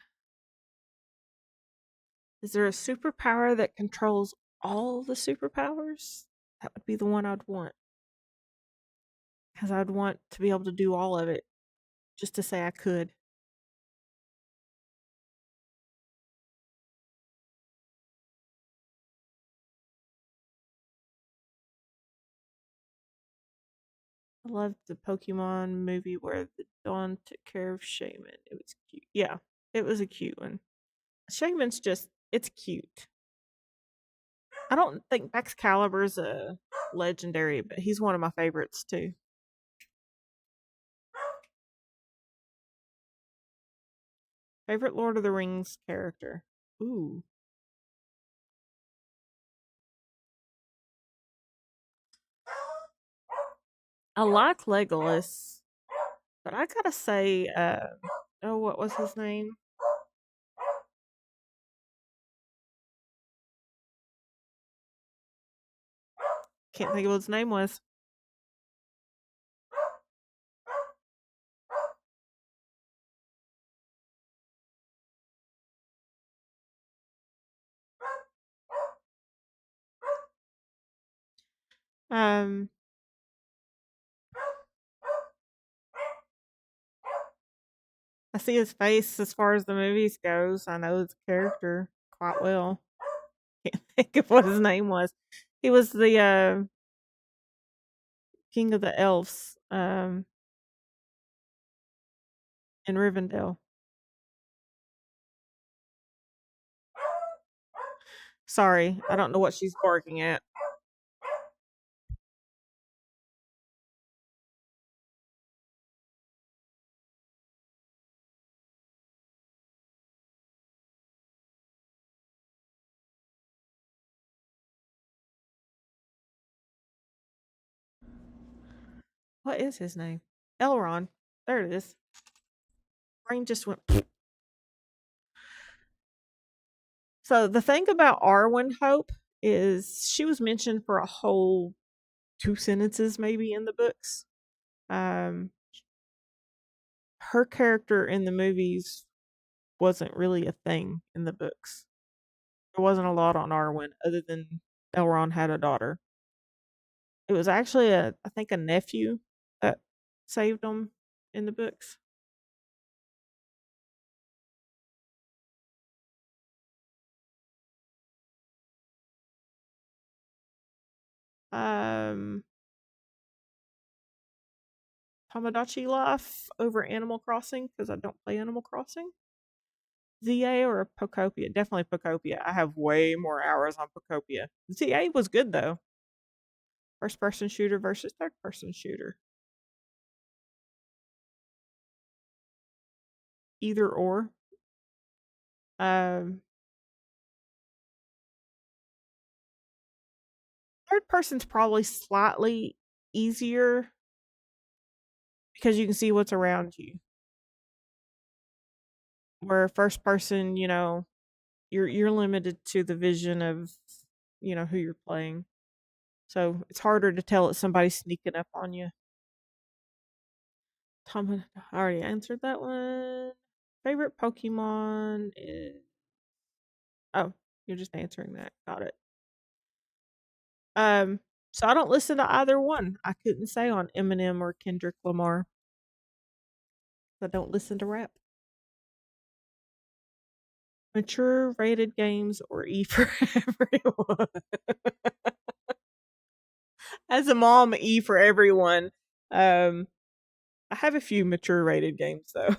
Is there a superpower that controls all the superpowers? That would be the one I'd want. Because I'd want to be able to do all of it just to say I could. I loved the Pokemon movie where the Dawn took care of Shaman. It was cute. Yeah, it was a cute one. Shaman's just, it's cute. I don't think Excalibur's a legendary, but he's one of my favorites too. Favorite Lord of the Rings character? Ooh. I like Legolas, but I gotta say, oh, what was his name? Can't think of what his name was. Um, I see his face as far as the movies goes. I know his character quite well. Can't think of what his name was. He was the king of the elves in Rivendell. Sorry, I don't know what she's barking at. What is his name? Elrond. There it is. Brain just went. So the thing about Arwen Hope is she was mentioned for a whole two sentences maybe in the books. Um, her character in the movies wasn't really a thing in the books. There wasn't a lot on Arwen other than Elrond had a daughter. It was actually I think a nephew that saved them in the books. Um, Tomodachi Life over Animal Crossing because I don't play Animal Crossing. ZA or Pocopia? Definitely Pocopia. I have way more hours on Pocopia. ZA was good though. First person shooter versus third person shooter. Either or. Um, third person's probably slightly easier because you can see what's around you. Where first person, you're limited to the vision of who you're playing. So it's harder to tell it's somebody sneaking up on you. Tom, I already answered that one. Favorite Pokemon is. Oh, you're just answering that. Got it. Um, so I don't listen to either one. I couldn't say on Eminem or Kendrick Lamar. I don't listen to rap. Mature rated games or E for everyone. As a mom, E for everyone. I have a few mature rated games though.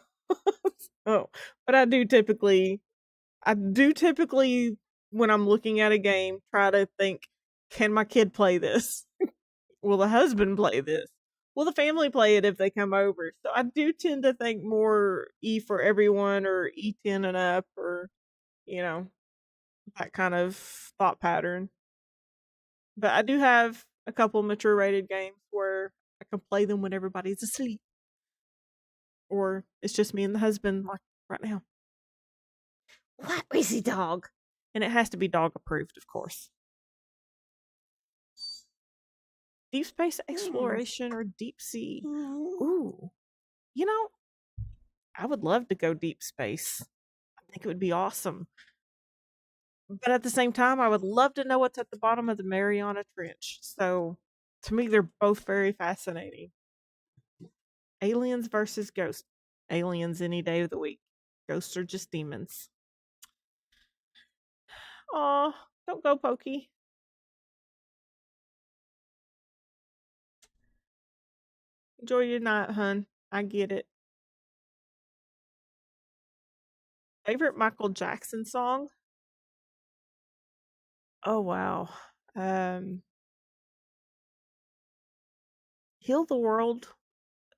Oh, but I do typically when I'm looking at a game try to think, can my kid play this? Will the husband play this? Will the family play it if they come over? So I do tend to think more E for everyone or E10 and up or, you know, that kind of thought pattern. But I do have a couple mature rated games where I can play them when everybody's asleep. Or it's just me and the husband, like right now. What is he, dog? And it has to be dog approved, of course. Deep space exploration or deep sea? Ooh. I would love to go deep space. I think it would be awesome. But at the same time, I would love to know what's at the bottom of the Mariana Trench. So to me, they're both very fascinating. Aliens versus ghosts. Aliens any day of the week. Ghosts are just demons. Aw, don't go, Pokey. Enjoy your night, hun. I get it. Favorite Michael Jackson song? Oh wow. Um Heal the World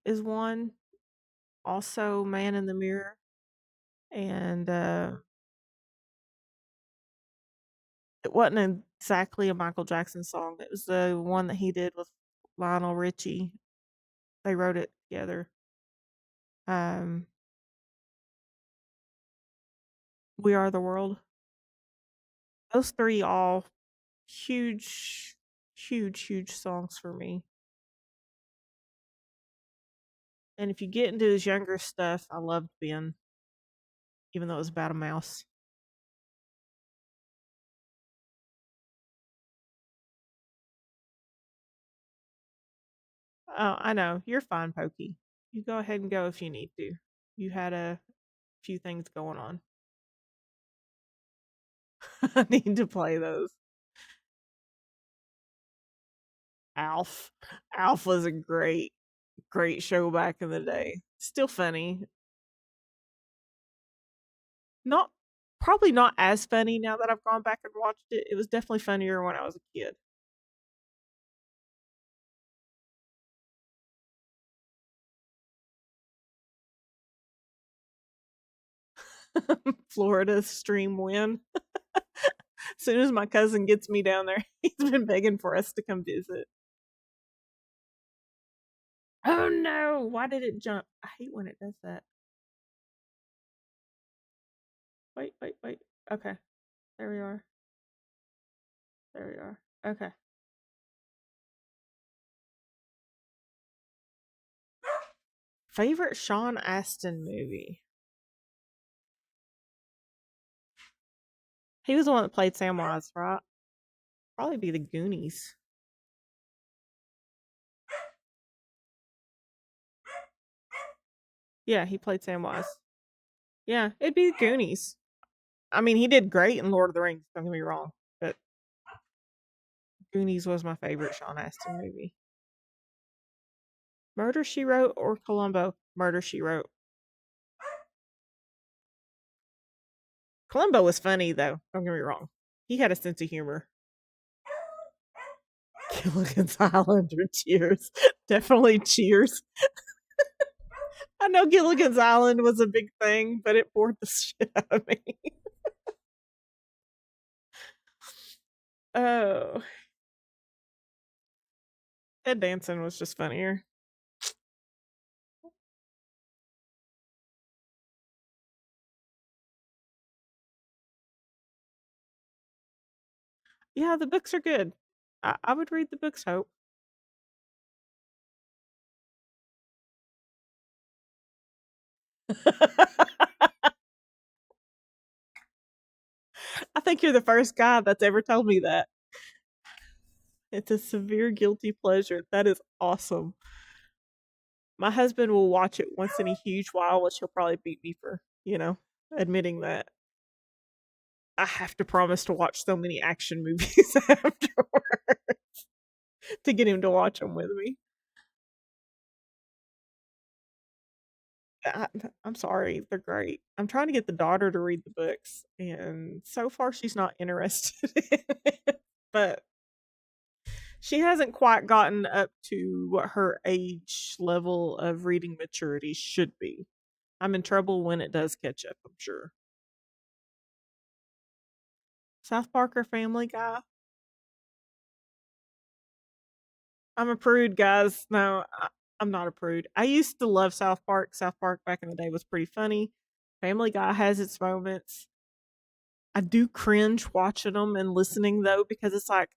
is one. Also Man in the Mirror. And it wasn't exactly a Michael Jackson song. It was the one that he did with Lionel Richie. They wrote it together. Um We Are the World. Those three all huge, huge, huge songs for me. And if you get into his younger stuff, I loved Ben, even though it was about a mouse. Oh, I know. You're fine, Pokey. You go ahead and go if you need to. You had a few things going on. I need to play those. Alf. Alf was a great, great show back in the day. Still funny. Not Probably not as funny now that I've gone back and watched it. It was definitely funnier when I was a kid. Florida stream win. As soon as my cousin gets me down there, he's been begging for us to come visit. Oh no! Why did it jump? I hate when it does that. Wait, wait, wait. Okay. There we are. There we are. Okay. Favorite Sean Astin movie? He was the one that played Samwise, right? Probably be the Goonies. Yeah, he played Samwise. Yeah, it'd be the Goonies. I mean, he did great in Lord of the Rings, don't get me wrong. But Goonies was my favorite Sean Astin movie. Murder She Wrote or Columbo? Murder She Wrote. Columbo was funny though. Don't get me wrong. He had a sense of humor. Gilligan's Island or Cheers? Definitely Cheers. I know Gilligan's Island was a big thing, but it bored the shit out of me. Oh, Ted Danson was just funnier. Yeah, the books are good. I would read the books, Hope. I think you're the first guy that's ever told me that. It's a severe guilty pleasure. That is awesome. My husband will watch it once in a huge while, which he'll probably beat me for, admitting that. I have to promise to watch so many action movies afterward to get him to watch them with me. I, I'm sorry, they're great. I'm trying to get the daughter to read the books, and so far she's not interested in it. But she hasn't quite gotten up to what her age level of reading maturity should be. I'm in trouble when it does catch up, I'm sure. South Park or Family Guy? I'm a prude, guys. No, I'm not a prude. I used to love South Park. South Park back in the day was pretty funny. Family Guy has its moments. I do cringe watching them and listening though, because it's like,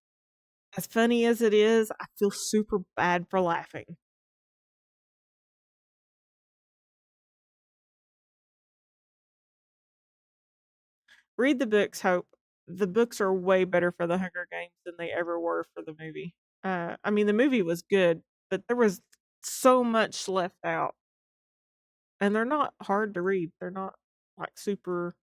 as funny as it is, I feel super bad for laughing. Read the books, Hope. The books are way better for the Hunger Games than they ever were for the movie. I mean, the movie was good, but there was so much left out. And they're not hard to read. They're not like super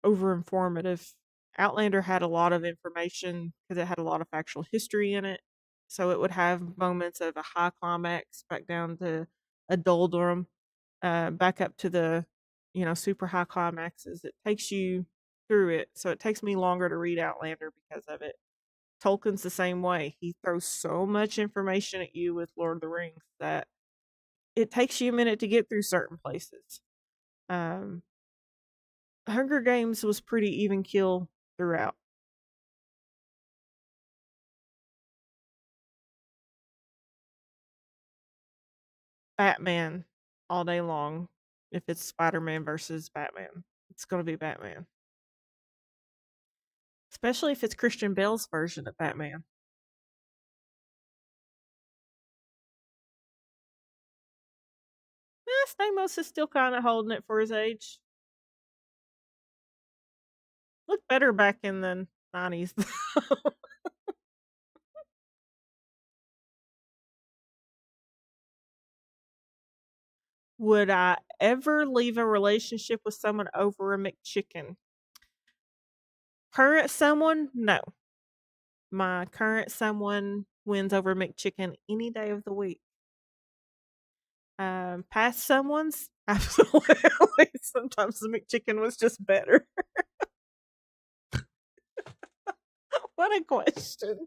over informative. Outlander had a lot of information because it had a lot of factual history in it. So it would have moments of a high climax back down to a doldrum, back up to the, super high climaxes. It takes you through it. So it takes me longer to read Outlander because of it. Tolkien's the same way. He throws so much information at you with Lord of the Rings that it takes you a minute to get through certain places. Um, Hunger Games was pretty even kill throughout. Batman all day long. If it's Spider-Man versus Batman, it's going to be Batman. Especially if it's Christian Bale's version of Batman. Stamos is still kind of holding it for his age. Looked better back in the 90s. Would I ever leave a relationship with someone over a McChicken? Current someone? No. My current someone wins over McChicken any day of the week. Past someone's? Absolutely. Sometimes the McChicken was just better. What a question.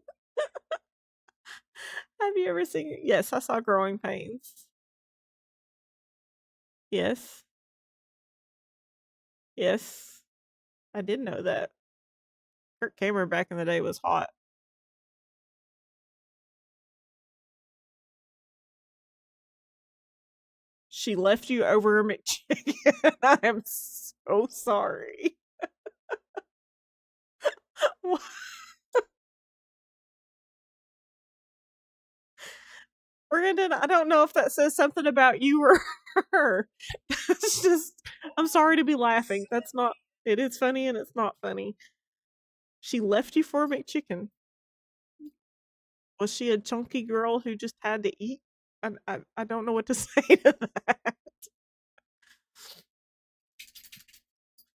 Have you ever seen it? Yes, I saw Growing Pains. Yes. Yes. I did know that. Kirk Cameron back in the day was hot. She left you over a McChicken. I am so sorry. Brandon, I don't know if that says something about you or her. It's just, I'm sorry to be laughing. That's not, it is funny and it's not funny. She left you for a McChicken. Was she a chunky girl who just had to eat? I don't know what to say to that.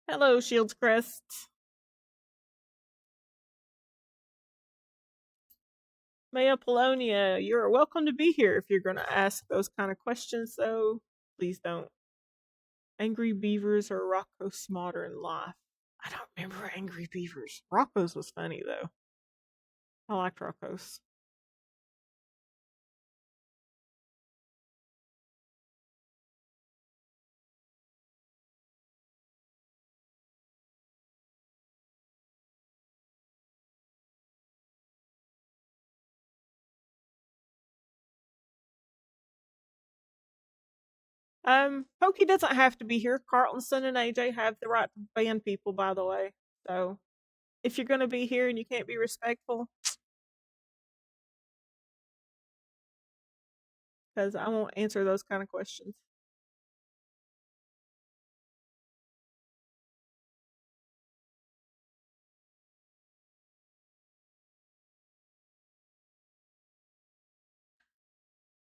Hello, Shields Crest. Maya Polonia, you're welcome to be here if you're going to ask those kind of questions, though. Please don't. Angry Beavers or Rocco's Modern Life? I don't remember Angry Beavers. Rocco's was funny, though. I liked Rocco's. Pokey doesn't have to be here. Carlton, Son, and AJ have the right to ban people, by the way. So if you're going to be here and you can't be respectful, because I won't answer those kind of questions.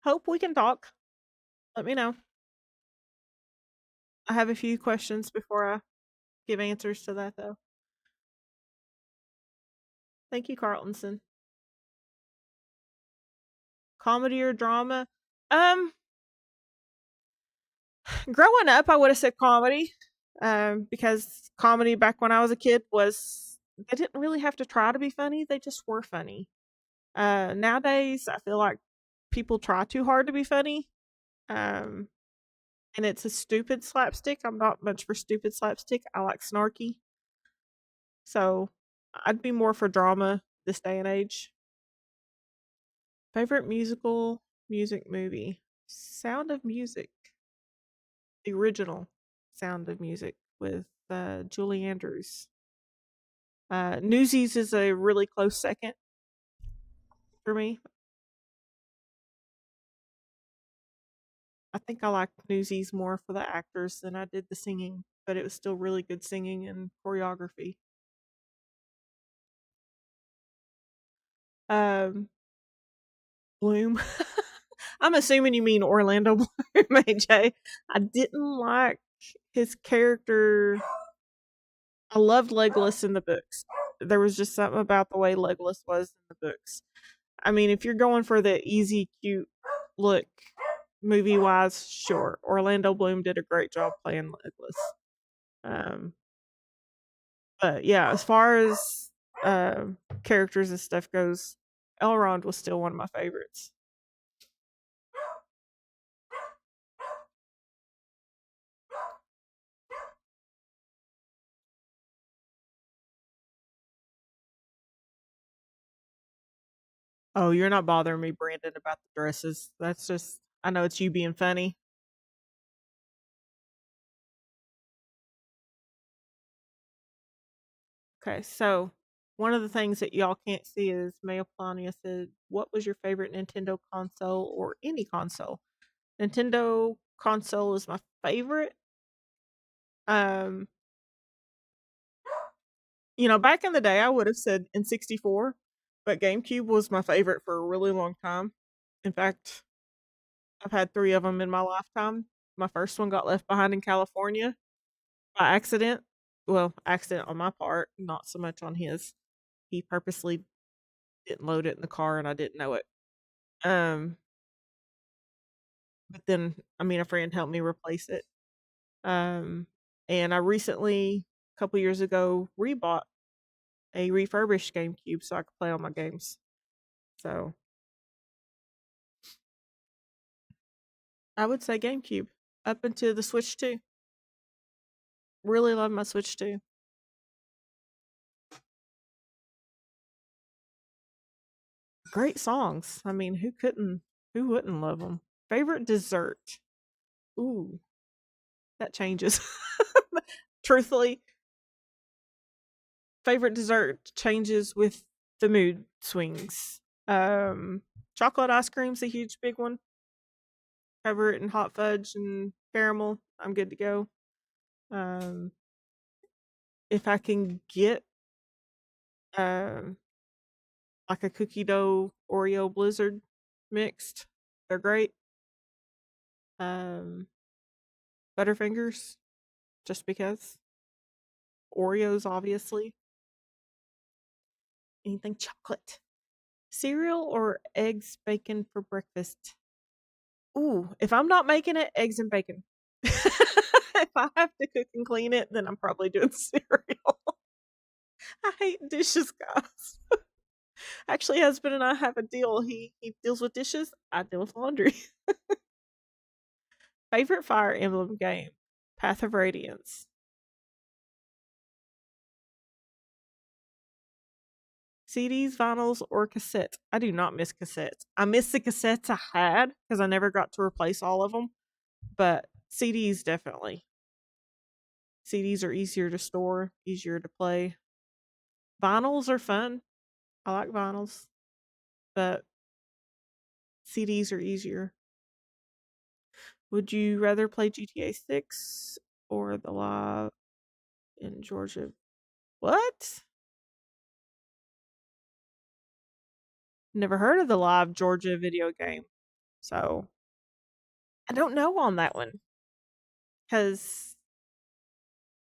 Hope we can talk. Let me know. I have a few questions before I give answers to that, though. Thank you, Carltonson. Comedy or drama? Um, Growing up, I would have said comedy, because comedy back when I was a kid was they didn't really have to try to be funny; they just were funny. Nowadays, I feel like people try too hard to be funny, um, and it's a stupid slapstick. I'm not much for stupid slapstick. I like snarky, so I'd be more for drama this day and age. Favorite music movie? Sound of Music, the original Sound of Music with Julie Andrews. Newsies is a really close second for me. I think I liked Newsies more for the actors than I did the singing, but it was still really good singing and choreography. Um, Bloom. I'm assuming you mean Orlando Bloom, AJ. I didn't like his character. I loved Legolas in the books. There was just something about the way Legolas was in the books. I mean, if you're going for the easy, cute look, movie wise, sure. Orlando Bloom did a great job playing Legolas. Um, but yeah, as far as characters and stuff goes, Elrond was still one of my favorites. Oh, you're not bothering me, Brandon, about the dresses. That's just, I know it's you being funny. Okay, so one of the things that y'all can't see is Maya Plania said, "What was your favorite Nintendo console or any console?" Nintendo console is my favorite. Um, back in the day, I would have said N64, but GameCube was my favorite for a really long time. In fact, I've had 3 of them in my lifetime. My first one got left behind in California by accident. Well, accident on my part, not so much on his. He purposely didn't load it in the car and I didn't know it. Um, but then, I mean, a friend helped me replace it. Um, and I recently, a couple years ago, rebought a refurbished GameCube so I could play all my games. So I would say GameCube up into the Switch 2. Really love my Switch 2. Great songs. I mean, who wouldn't love them? Favorite dessert? Ooh, that changes. Truthfully, favorite dessert changes with the mood swings. Chocolate ice cream's a huge big one. Cover it in hot fudge and caramel. I'm good to go. Um, if I can get um like a cookie dough Oreo Blizzard mixed, they're great. Um, Butterfingers, just because. Oreos, obviously. Anything chocolate. Cereal or eggs, bacon for breakfast? Ooh, if I'm not making it, eggs and bacon. If I have to cook and clean it, then I'm probably doing cereal. I hate dishes, guys. Actually, husband and I have a deal. He deals with dishes. I deal with laundry. Favorite Fire Emblem game? Path of Radiance. CDs, vinyls, or cassettes? I do not miss cassettes. I miss the cassettes I had because I never got to replace all of them. But CDs definitely. CDs are easier to store, easier to play. Vinyls are fun. I like vinyls, but CDs are easier. Would you rather play GTA 6 or the live in Georgia? What? Never heard of the live Georgia video game. So I don't know on that one. Because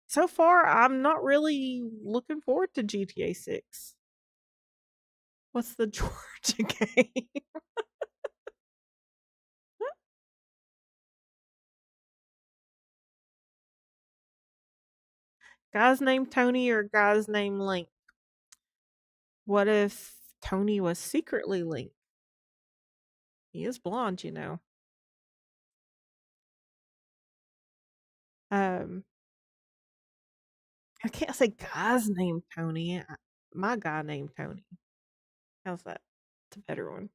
so far, I'm not really looking forward to GTA 6. What's the Georgia game? Guy's named Tony or guy's name Link? What if Tony was secretly Link? He is blonde, you know. Um, I can't say guy's named Tony. My guy named Tony. How's that? It's a better one.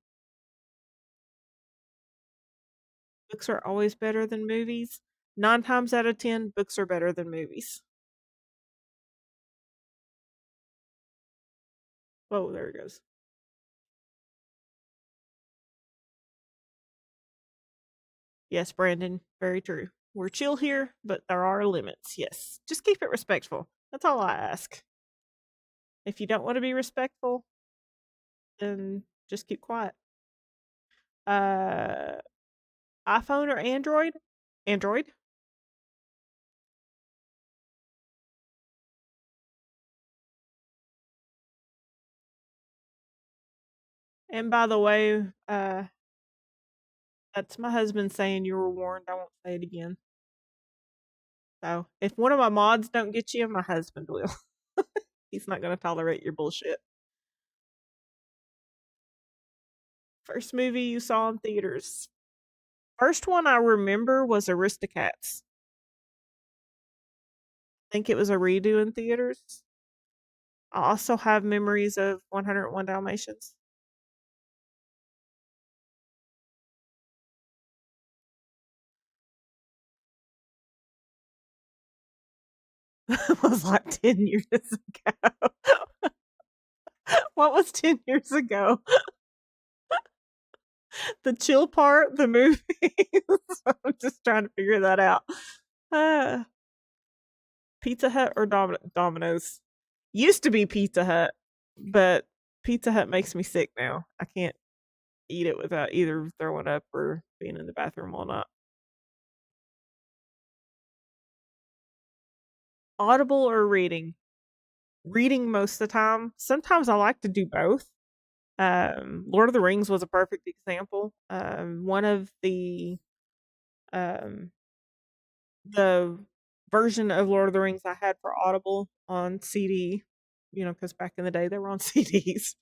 Books are always better than movies. 9 times out of 10, books are better than movies. Oh, there it goes. Yes, Brandon, very true. We're chill here, but there are limits. Yes, just keep it respectful. That's all I ask. If you don't want to be respectful, then just keep quiet. Uh, iPhone or Android? Android. And by the way, that's my husband saying you were warned. I won't say it again. So if one of my mods don't get you, my husband will. He's not going to tolerate your bullshit. First movie you saw in theaters. First one I remember was Aristocats. I think it was a redo in theaters. I also have memories of 101 Dalmatians. It was like 10 years ago. What was 10 years ago? The chill part, the movie. I'm just trying to figure that out. Uh, Pizza Hut or Domino's? Used to be Pizza Hut, but Pizza Hut makes me sick now. I can't eat it without either throwing up or being in the bathroom all night. Audible or reading? Reading most of the time. Sometimes I like to do both. Lord of the Rings was a perfect example. One of um, the version of Lord of the Rings I had for Audible on CD, because back in the day they were on CDs.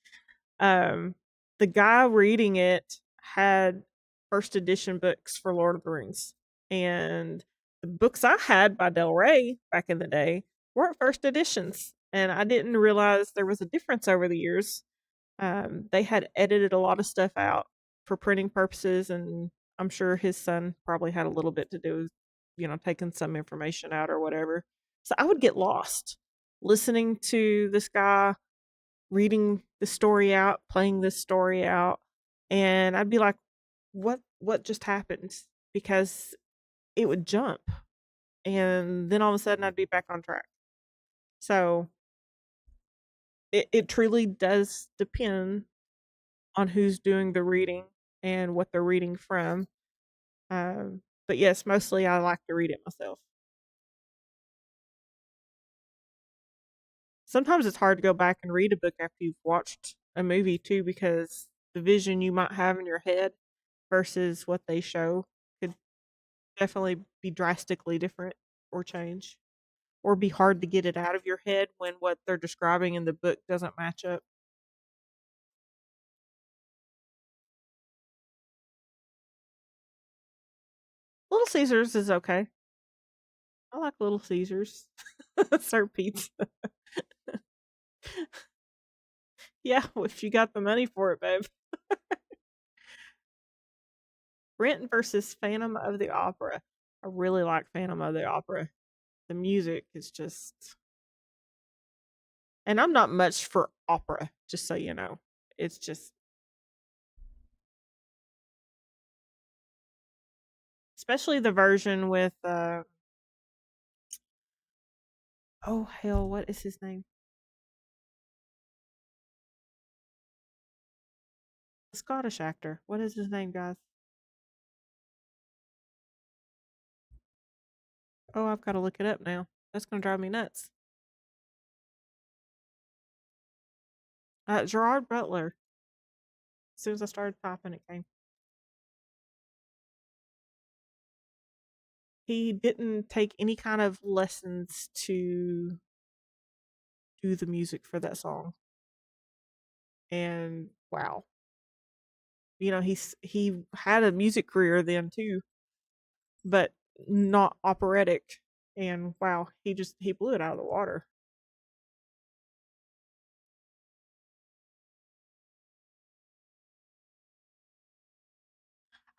Um, the guy reading it had first edition books for Lord of the Rings, and the books I had by Del Rey back in the day weren't first editions, and I didn't realize there was a difference over the years. They had edited a lot of stuff out for printing purposes, and I'm sure his son probably had a little bit to do with, taking some information out or whatever. So I would get lost listening to this guy reading the story out, playing this story out, and I'd be like, what just happened? Because it would jump, and then all of a sudden I'd be back on track. So it truly does depend on who's doing the reading and what they're reading from. But yes, mostly I like to read it myself. Sometimes it's hard to go back and read a book after you've watched a movie too, because the vision you might have in your head versus what they show could definitely be drastically different or change, or be hard to get it out of your head when what they're describing in the book doesn't match up. Little Caesars is okay. I like Little Caesars. Serve pizza. Yeah, if you got the money for it, babe. Rent versus Phantom of the Opera. I really like Phantom of the Opera. The music is just And I'm not much for opera, just so you know. It's just, especially the version with oh hell, what is his name? The Scottish actor. What is his name, guys? Oh, I've got to look it up now. That's gonna drive me nuts. Gerard Butler. As soon as I started typing, it came. He didn't take any kind of lessons to do the music for that song. And wow, he had a music career then too, but not operatic. And wow, he blew it out of the water.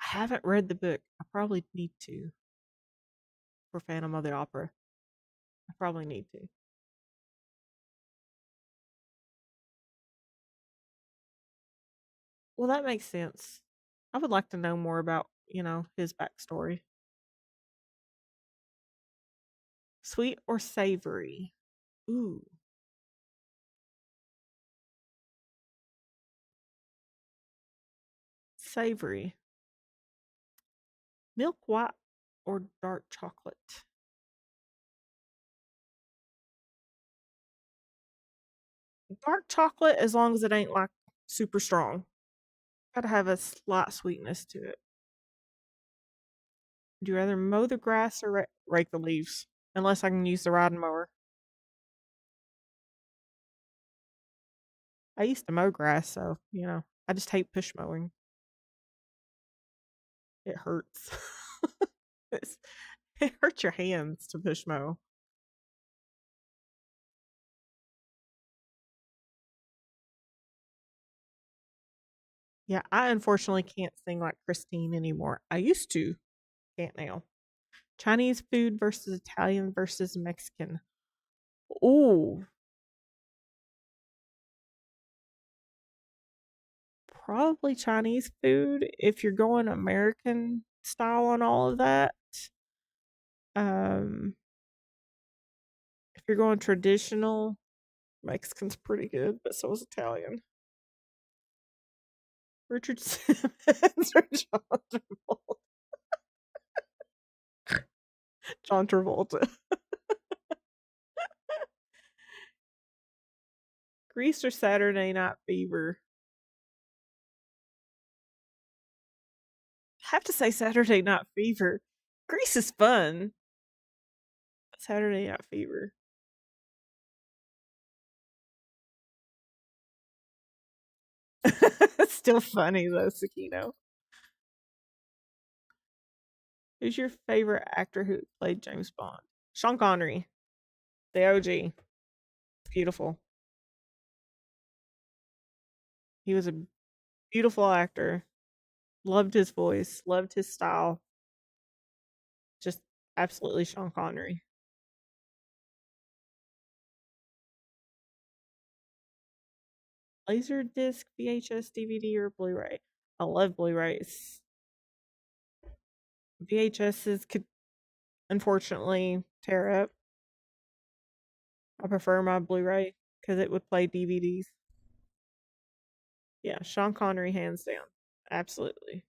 I haven't read the book. I probably need to for Phantom of the Opera. I probably need to. Well, that makes sense. I would like to know more about, his backstory. Sweet or savory? Ooh, savory. Milk white or dark chocolate? Dark chocolate, as long as it ain't like super strong. Gotta have a slight sweetness to it. Would you rather mow the grass or rake the leaves? Unless I can use the riding mower. I used to mow grass, so, I just hate push mowing. It hurts. It's, it hurts your hands to push mow. Yeah, I unfortunately can't sing like Christine anymore. I used to, can't now. Chinese food versus Italian versus Mexican. Ooh, probably Chinese food if you're going American style on all of that. Um, if you're going traditional, Mexican's pretty good, but so is Italian. Richard Simmons or John Travolta. John Travolta. Grease or Saturday Night Fever? I have to say Saturday Night Fever. Grease is fun. Saturday Night Fever. It's still funny though, Sakino. Who's your favorite actor who played James Bond? Sean Connery, the OG. Beautiful. He was a beautiful actor. Loved his voice, loved his style. Just absolutely Sean Connery. Laserdisc, VHS, DVD, or Blu-ray? I love Blu-rays. VHSs could unfortunately tear up. I prefer my Blu-ray because it would play DVDs. Yeah, Sean Connery, hands down. Absolutely.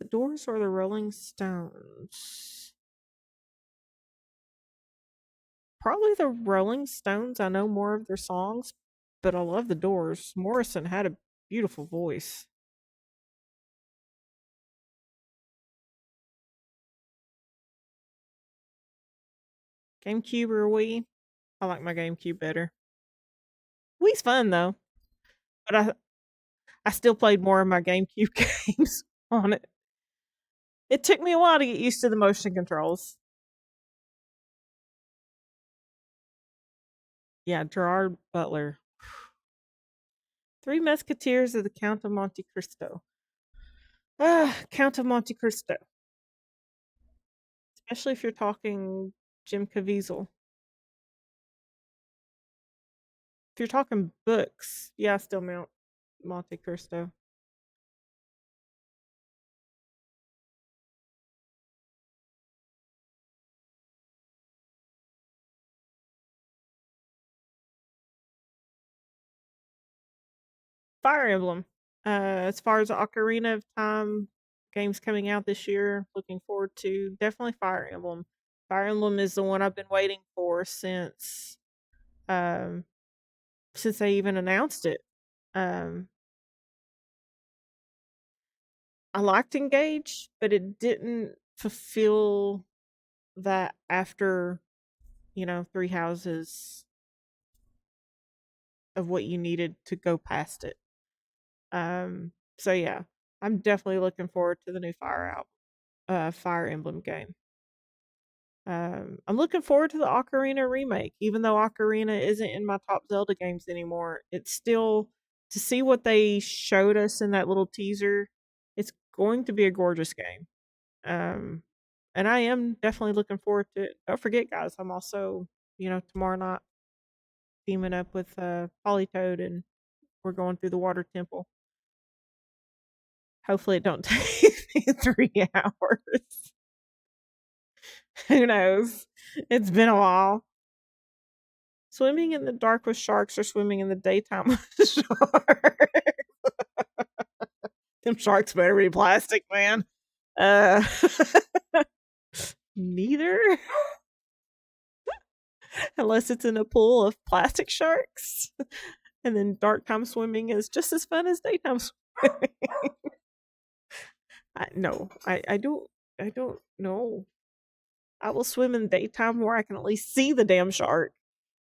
The Doors or the Rolling Stones? Probably the Rolling Stones. I know more of their songs, but I love the Doors. Morrison had a beautiful voice. GameCube or Wii? I like my GameCube better. Wii's fun though, but I still played more of my GameCube games on it. It took me a while to get used to the motion controls. Yeah, Gerard Butler. Three Musketeers of the Count of Monte Cristo. Ah, Count of Monte Cristo. especially if you're talking Jim Caviezel. If you're talking books, yeah, still Mount Monte Cristo. Fire Emblem. As far as Ocarina of Time games coming out this year, looking forward to definitely Fire Emblem. Fire Emblem is the one I've been waiting for um since they even announced it. Um I liked Engage, but it didn't fulfill that after, three houses of what you needed to go past it. So yeah, I'm definitely looking forward to the new Fire Emblem game. I'm looking forward to the Ocarina remake, even though Ocarina isn't in my top Zelda games anymore. It's still to see what they showed us in that little teaser. It's going to be a gorgeous game. Um, and I am definitely looking forward to it. Don't forget, guys, I'm also, tomorrow night teaming up with Polytoad, and we're going through the Water Temple. Hopefully, it don't take me 3 hours. Who knows? It's been a while. Swimming in the dark with sharks or swimming in the daytime with sharks? Them sharks better be plastic, man. Uh, neither. Unless it's in a pool of plastic sharks. And then dark time swimming is just as fun as daytime swimming. No, I don't know. I will swim in daytime where I can at least see the damn shark,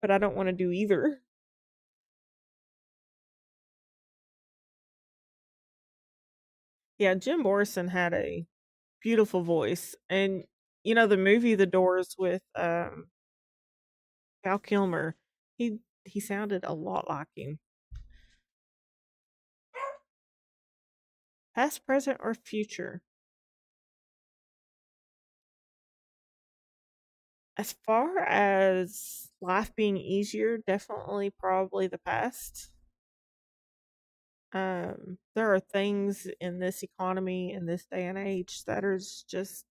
but I don't want to do either. Yeah, Jim Morrison had a beautiful voice, and the movie The Doors with Val Kilmer, he sounded a lot like him. Past, present, or future? As far as life being easier, definitely probably the past. There are things in this economy in this day and age that is just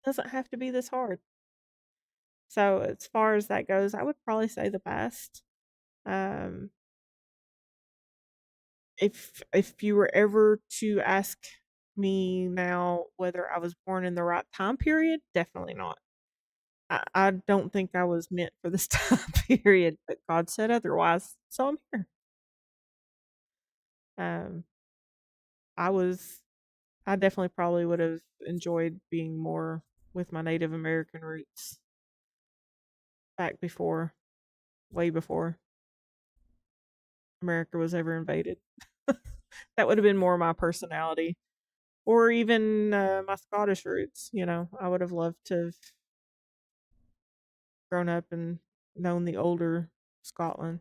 doesn't have to be this hard. So as far as that goes, I would probably say the past. Um, if you were ever to ask me now whether I was born in the right time period, definitely not. I don't think I was meant for this time period, but God said otherwise, so I'm here. Um, I was, I definitely probably would have enjoyed being more with my Native American roots back before, way before America was ever invaded. That would have been more my personality, or even my Scottish roots. I would have loved to have grown up and known the older Scotland.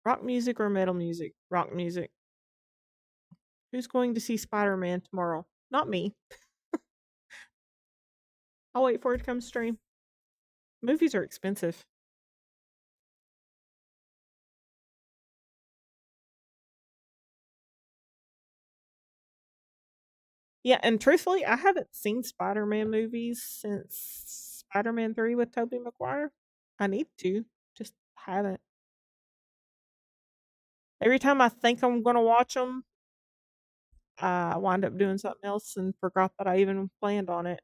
Rock music or metal music? Rock music. Who's going to see Spider Man tomorrow? Not me. I'll wait for it to come stream. Movies are expensive. Yeah, and truthfully, I haven't seen Spider Man movies since Spider Man 3 with Tobey Maguire. I need to, just haven't. Every time I think I'm going to watch them, I wind up doing something else and forgot that I even planned on it.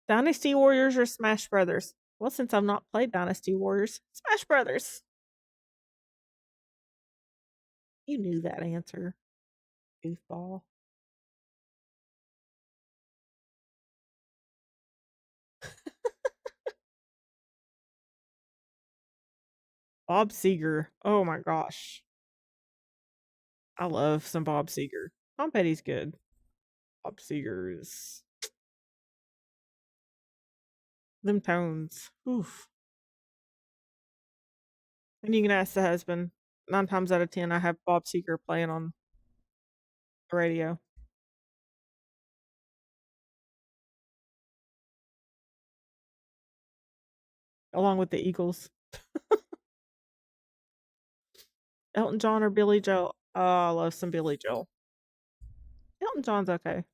Dynasty Warriors or Smash Brothers? Well, since I've not played Dynasty Warriors, Smash Brothers. You knew that answer, goofball. Bob Seger. Oh my gosh. I love some Bob Seger. Tom Petty's good. Bob Seger is them tones. Oof. And you can ask the husband. 9 times out of 10, I have Bob Seger playing on the radio along with the Eagles. Elton John or Billy Joel? Oh, I love some Billy Joel. Elton John's okay. I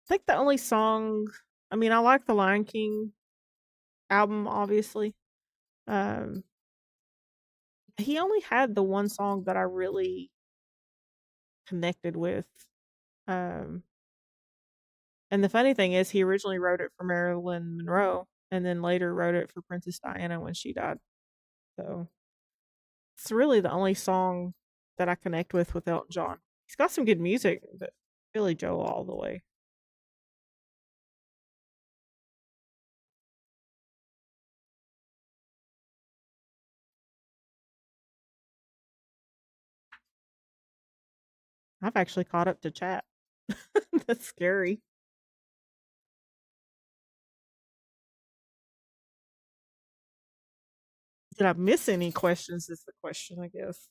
think the only song, I mean, I like the Lion King album, obviously. Um, he only had the one song that I really connected with. Um, and the funny thing is, he originally wrote it for Marilyn Monroe and then later wrote it for Princess Diana when she died. So it's really the only song that I connect with Elton John. He's got some good music, but Billy Joel all the way. I've actually caught up to chat. That's scary. Did I miss any questions? Is the question, I guess.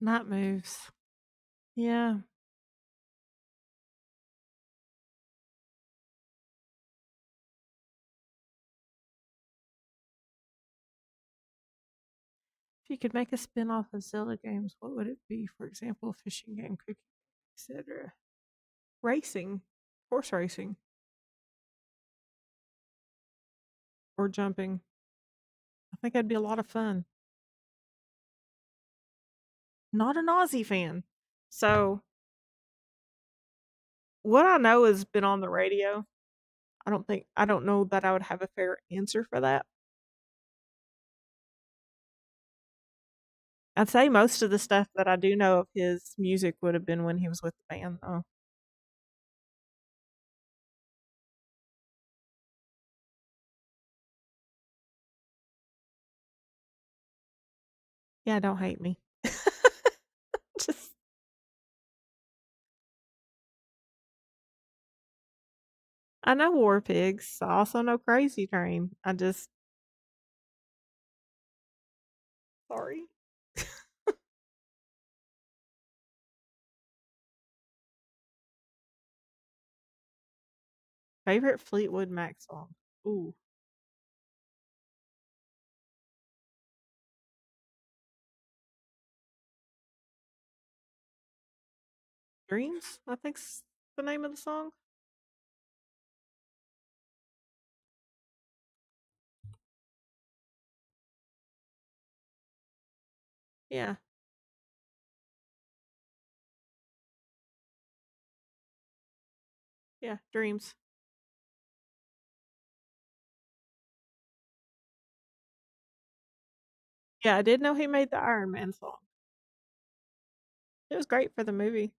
Night moves. Yeah. If you could make a spin off of Zelda games, what would it be? For example, fishing game, cooking, etc. Racing, horse racing, or jumping. I think that'd be a lot of fun. Not an Aussie fan. So, what I know has been on the radio. I don't know that I would have a fair answer for that. I'd say most of the stuff that I do know of his music would have been when he was with the band, though. Yeah, don't hate me. Just, I know War Pigs. I also know Crazy Train. I just, sorry. Favorite Fleetwood Mac song? Ooh, Dreams, I think's the name of the song. Yeah, yeah, Dreams. Yeah, I did know he made the Iron Man song. It was great for the movie.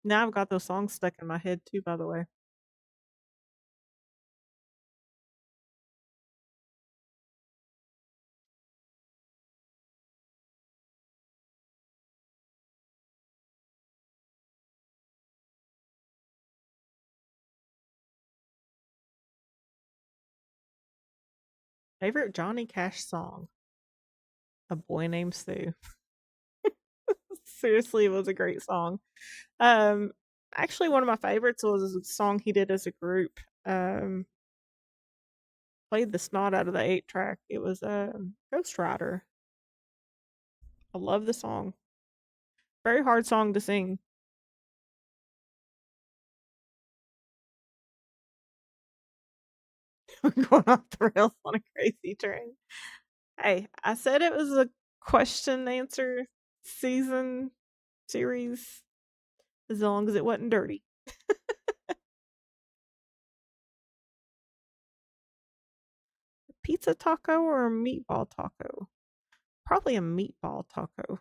Now I've got those songs stuck in my head too, by the way. Favorite Johnny Cash song? A Boy Named Sue. Seriously, it was a great song. Um, Actually, one of my favorites was a song he did as a group. Um, Played the snot out of the 8 track. It was Ghost Rider. I love the song. Very hard song to sing. Going off the rails on a crazy train. Hey, I said it was a question answer season. series as long as it wasn't dirty. Pizza taco or a meatball taco? Probably a meatball taco.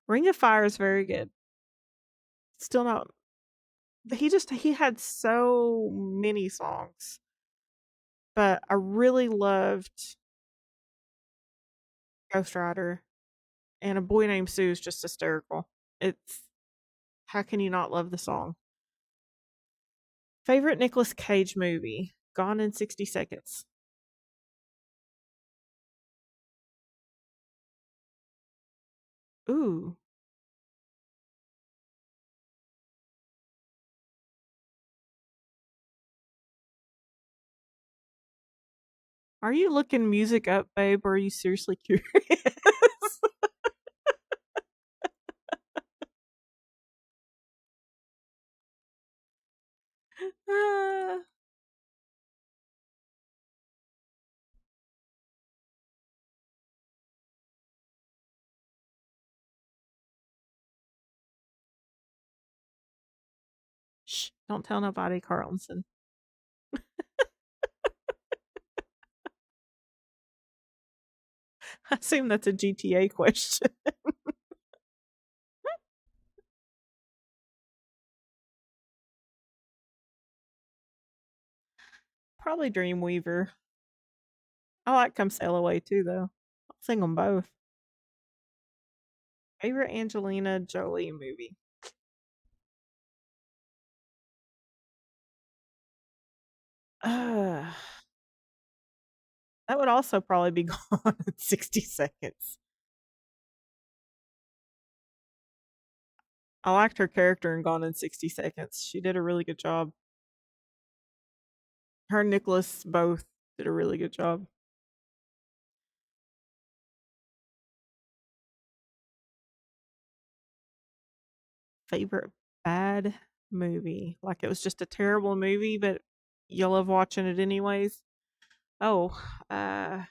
Ring of Fire is very good. Still not. He had so many songs, but I really loved Ghost Rider, and A Boy Named Sue is just hysterical. It's How can you not love the song? Favorite Nicolas Cage movie? Gone in 60 Seconds. Ooh. Are you looking music up, babe, or are you seriously curious? Ah. Shh, don't tell nobody, Carlson. I assume that's a GTA question. Probably Dreamweaver. I like Come Sail Away too, though. I'll sing them both. Favorite Angelina Jolie movie? Uh, that would also probably be Gone in 60 Seconds. I liked her character in Gone in 60 Seconds. She did a really good job. Her and Nicholas both did a really good job. Favorite bad movie? Like it was just a terrible movie, but you love watching it anyways. Oh, uh,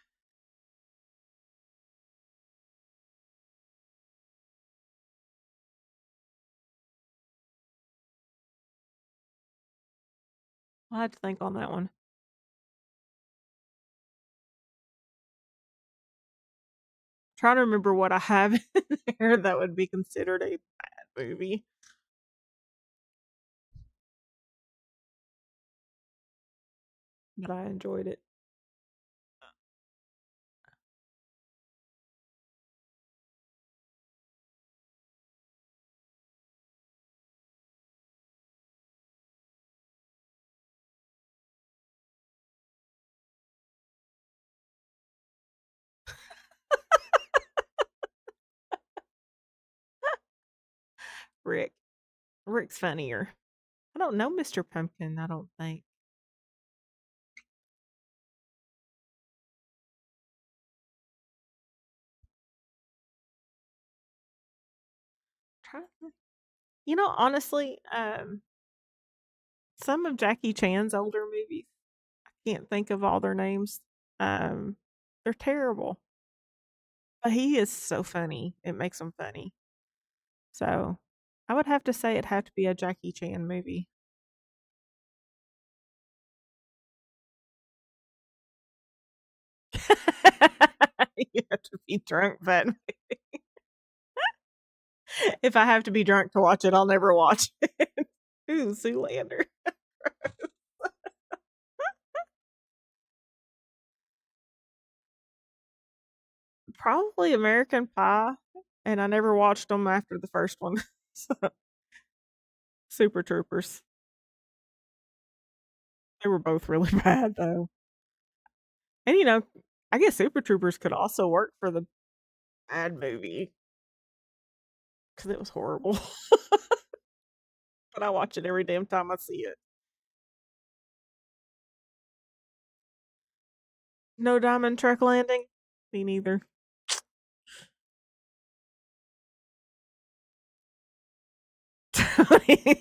I had to think on that one. Trying to remember what I have in there that would be considered a bad movie. But I enjoyed it. Rick. Rick's funnier. I don't know Mr. Pumpkin, I don't think. Honestly, some of Jackie Chan's older movies, I can't think of all their names. Um, they're terrible. But he is so funny. It makes him funny. So I would have to say it'd have to be a Jackie Chan movie. You have to be drunk, but if I have to be drunk to watch it, I'll never watch it. Ooh, Zoolander. Probably American Pie, and I never watched them after the first one. So, Super Troopers. They were both really bad though. And I guess Super Troopers could also work for the bad movie because it was horrible. But I watch it every damn time I see it. No Diamond Truck Landing? Me neither.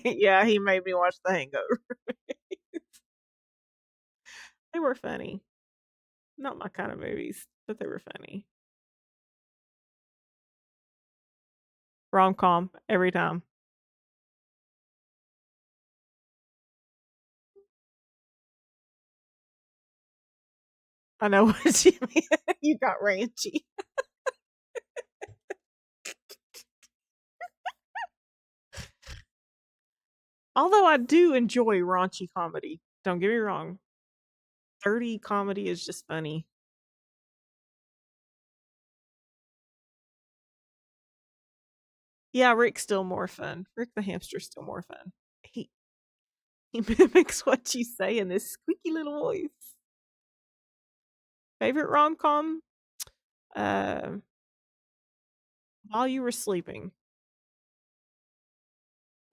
Yeah, he made me watch The Hangover. They were funny. Not my kind of movies, but they were funny. Rom-com every time. I know what you mean. You got ranchy. Although I do enjoy raunchy comedy. Don't get me wrong. Dirty comedy is just funny. Yeah, Rick's still more fun. Rick the hamster's still more fun. He he mimics what you say in this squeaky little voice. Favorite rom-com? Uh, While You Were Sleeping.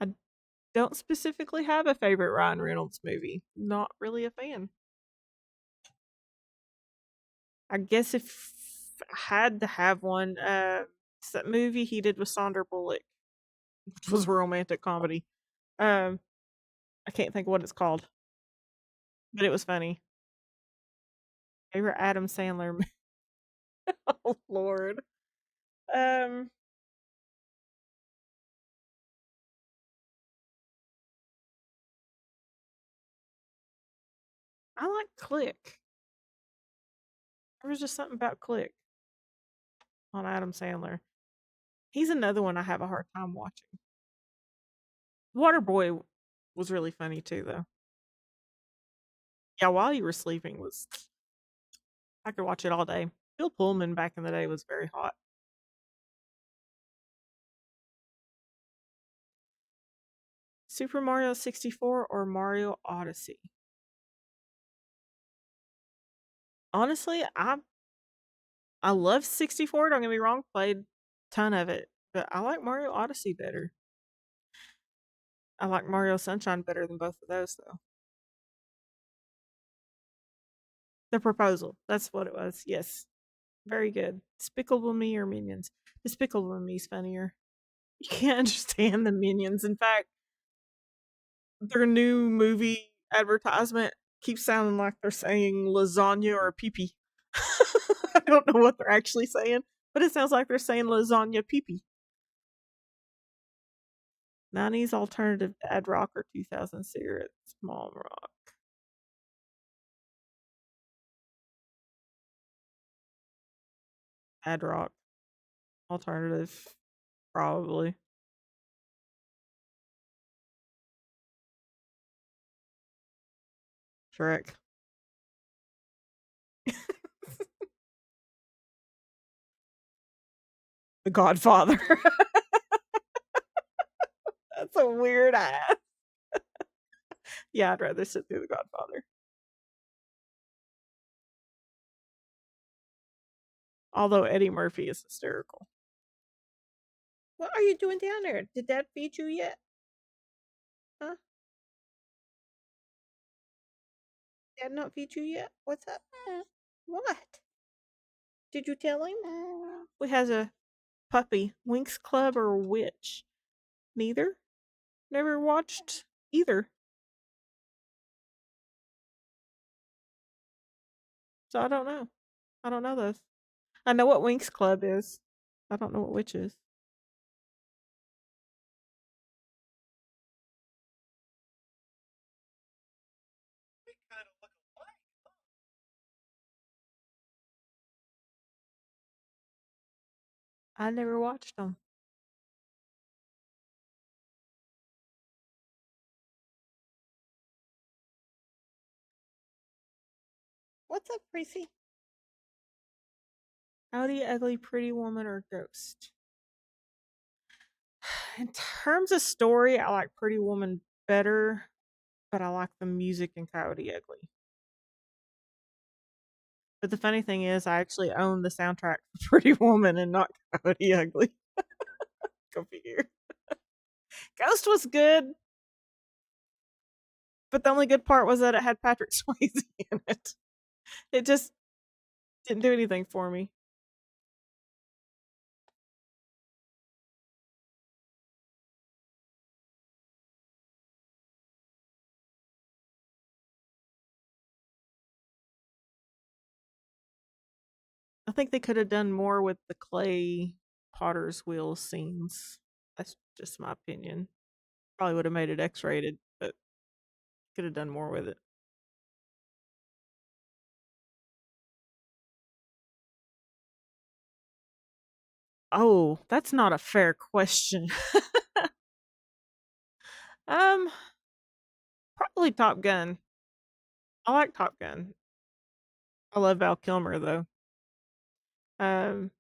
I don't specifically have a favorite Ryan Reynolds movie. Not really a fan. I guess if I had to have one, it's that movie he did with Sandra Bullock, which was a romantic comedy. Um, I can't think of what it's called, but it was funny. Favorite Adam Sandler movie? Oh Lord. Um, I like Click. There was just something about Click on Adam Sandler. He's another one I have a hard time watching. Waterboy was really funny too, though. Yeah, While You Were Sleeping was. I could watch it all day. Bill Pullman back in the day was very hot. Super Mario 64 or Mario Odyssey? Honestly, I love 64. Don't get me wrong, played a ton of it, but I like Mario Odyssey better. I like Mario Sunshine better than both of those, though. The Proposal. That's what it was. Yes. Very good. Despicable Me or Minions? Despicable Me's funnier. You can't understand the Minions. In fact, their new movie advertisement keeps sounding like they're saying lasagna or pee-pee. I don't know what they're actually saying, but it sounds like they're saying lasagna pee-pee. 90s alternative dad rock or 2000 cigarette small rock? Dad rock. Alternative. Probably. Shrek. The Godfather. That's a weird ass. Yeah, I'd rather sit through The Godfather. Although Eddie Murphy is hysterical. What are you doing down there? Did Dad feed you yet? Huh? Dad not feed you yet? What's up? What? Did you tell him? We has a puppy. Winx Club or Witch? Neither. Never watched either. So I don't know. I don't know those. I know what Winx Club is. I don't know what Witch is. I never watched them. What's up, Precy? Howdy, Ugly Pretty Woman or Ghost? In terms of story, I like Pretty Woman better, but I like the music in Coyote Ugly. But the funny thing is, I actually own the soundtrack for Pretty Woman and not Coyote Ugly. Go figure. Ghost was good, but the only good part was that it had Patrick Swayze in it. It just didn't do anything for me. I think they could have done more with the clay potter's wheel scenes. That's just my opinion. Probably would have made it X-rated, but could have done more with it. Oh, that's not a fair question. um, Probably Top Gun. I like Top Gun. I love Val Kilmer though. Um,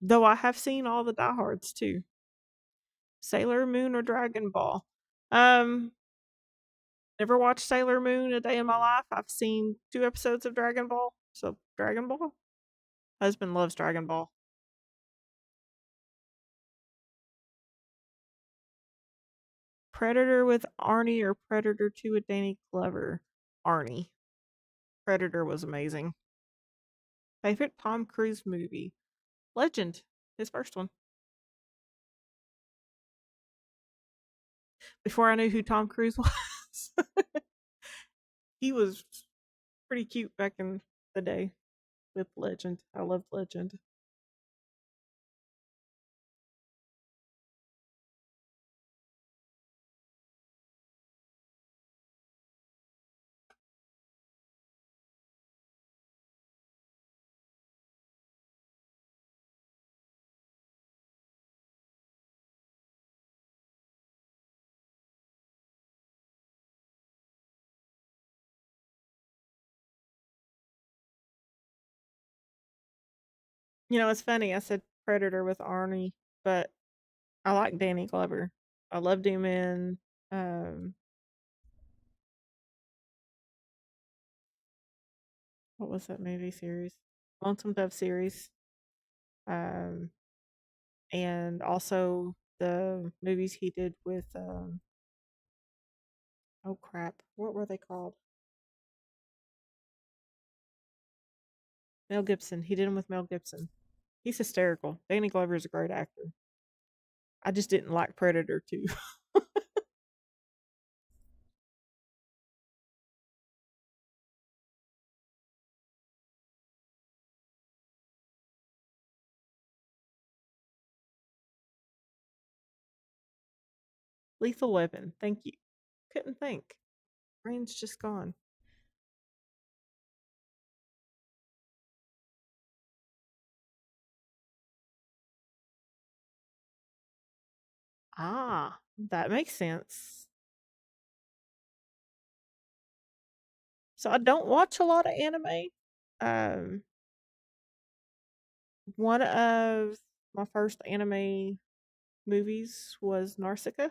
though I have seen all the diehards too. Sailor Moon or Dragon Ball. Um, Never watched Sailor Moon a day in my life. I've seen 2 episodes of Dragon Ball. So Dragon Ball. Husband loves Dragon Ball. Predator with Arnie or Predator 2 with Danny Glover? Arnie. Predator was amazing. Favorite Tom Cruise movie? Legend. His first one. Before I knew who Tom Cruise was. He was pretty cute back in the day with Legend. I loved Legend. You know, it's funny. I said Predator with Arnie, but I like Danny Glover. I loved him in um what was that movie series? Lonesome Dove series. Um and also the movies he did with oh crap, what were they called? Mel Gibson. He did them with Mel Gibson. He's hysterical. Danny Glover is a great actor. I just didn't like Predator 2. Lethal Weapon. Thank you. Couldn't think. Brain's just gone. Ah, that makes sense. So I don't watch a lot of anime. Um, One of my first anime movies was Nausicaa,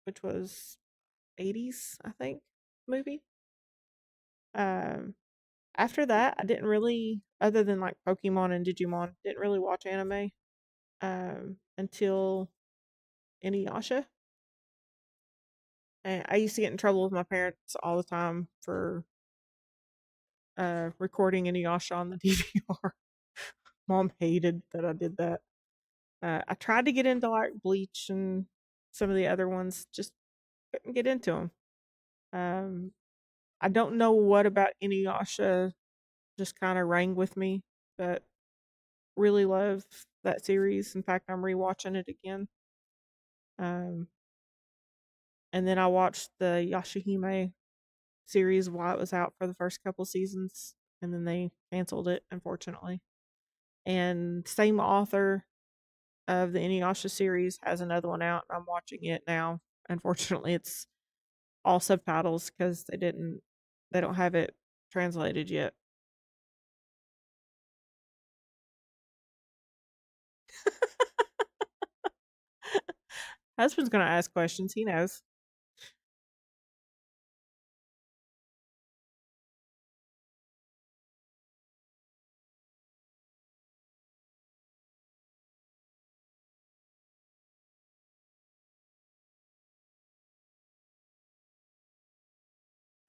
which was 80s, I think, movie. Um, After that, I didn't really, other than like Pokemon and Digimon, didn't really watch anime until Inuyasha. And I used to get in trouble with my parents all the time for recording Inuyasha on the DVR. Mom hated that I did that. I tried to get into like Bleach and some of the other ones, just couldn't get into them. Um, I don't know what about Inuyasha just kind of rang with me, but really love that series. In fact, I'm rewatching it again. Um, and then I watched the Yashahime series while it was out for the first couple seasons, and then they canceled it, unfortunately. And same author of the Inuyasha series has another one out. I'm watching it now. Unfortunately, it's all subtitles because they don't have it translated yet. Husband's gonna ask questions. He knows.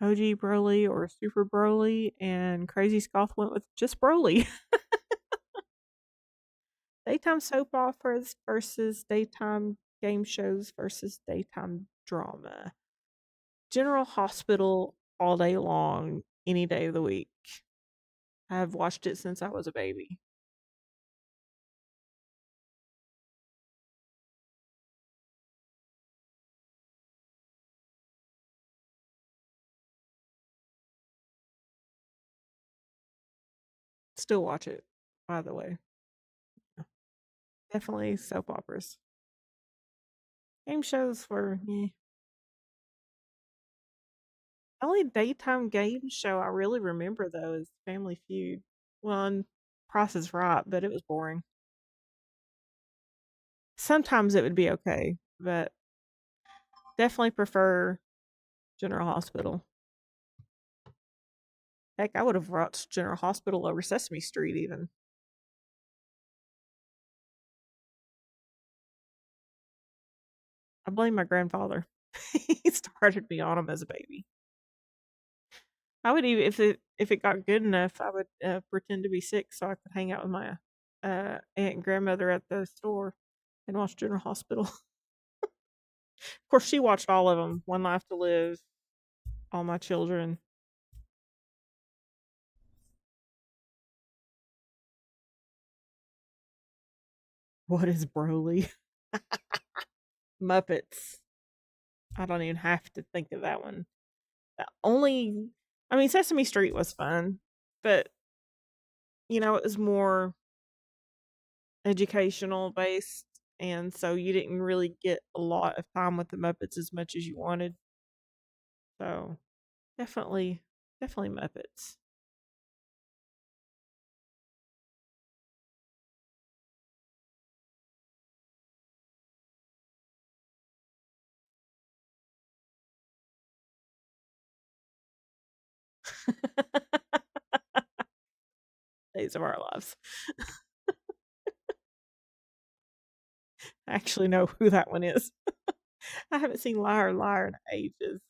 OG Broly or Super Broly, and Crazy Scoff went with just Broly. Daytime soap operas versus daytime game shows versus daytime drama. General Hospital all day long, any day of the week. I've watched it since I was a baby. Still watch it, by the way. Definitely soap operas. Game shows were only daytime game show I really remember though is Family Feud. Well, and Price is Right, but it was boring. Sometimes it would be okay, but definitely prefer General Hospital. Heck, I would have watched General Hospital over Sesame Street even. I blame my grandfather. He started me on them as a baby. I would even if it got good enough, I would pretend to be sick so I could hang out with my aunt and grandmother at the store and watch General Hospital. Of course, she watched all of them. One Life to Live, All My Children. What is Broly? Muppets. I don't even have to think of that one. The only, I mean, Sesame Street was fun, but it was more educational based, and so you didn't really get a lot of time with the Muppets as much as you wanted. So definitely, definitely Muppets. Days of Our Lives. I actually know who that one is. I haven't seen Liar Liar in ages.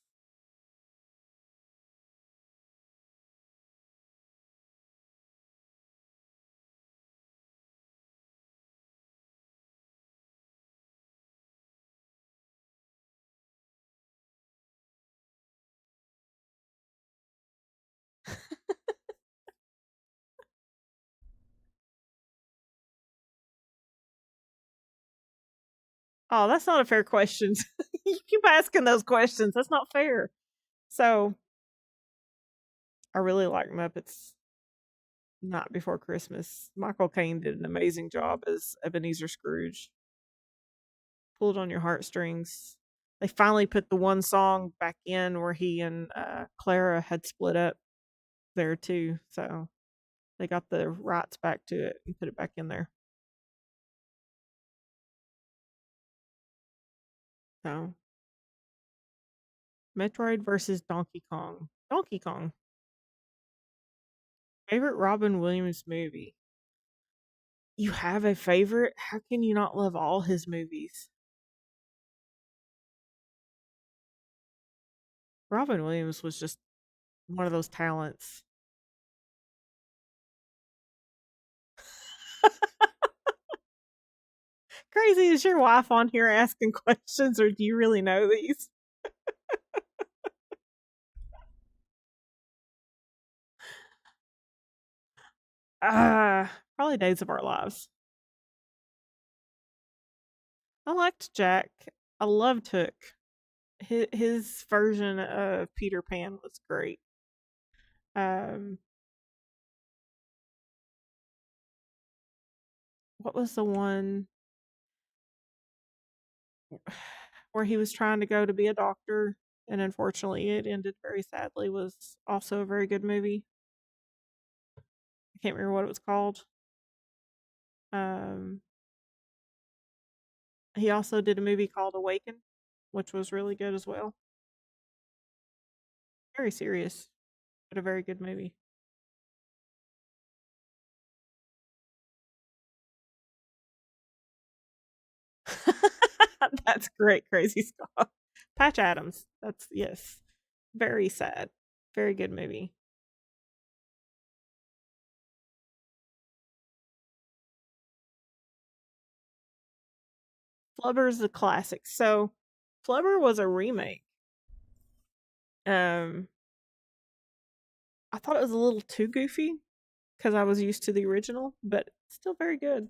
Oh, that's not a fair question. You keep asking those questions. That's not fair. So I really like Muppets Not Before Christmas. Michael Caine did an amazing job as Ebenezer Scrooge. Pulled on your heartstrings. They finally put the one song back in where he and Clara had split up there too. So they got the rights back to it and put it back in there. So Metroid versus Donkey Kong. Donkey Kong. Favorite Robin Williams movie. You have a favorite? How can you not love all his movies? Robin Williams was just one of those talents. Crazy, is your wife on here asking questions, or do you really know these? Probably Days of Our Lives. I liked Jack. I loved Hook. His version of Peter Pan was great. Um, what was the one where he was trying to go to be a doctor and unfortunately it ended very sadly? Was also a very good movie. I can't remember what it was called. Um, he also did a movie called Awaken, which was really good as well. Very serious, but a very good movie. That's great, Crazy Scott. Patch Adams. That's yes. Very sad. Very good movie. Flubber's a classic. So Flubber was a remake. Um I thought it was a little too goofy. because I was used to the original, but still very good.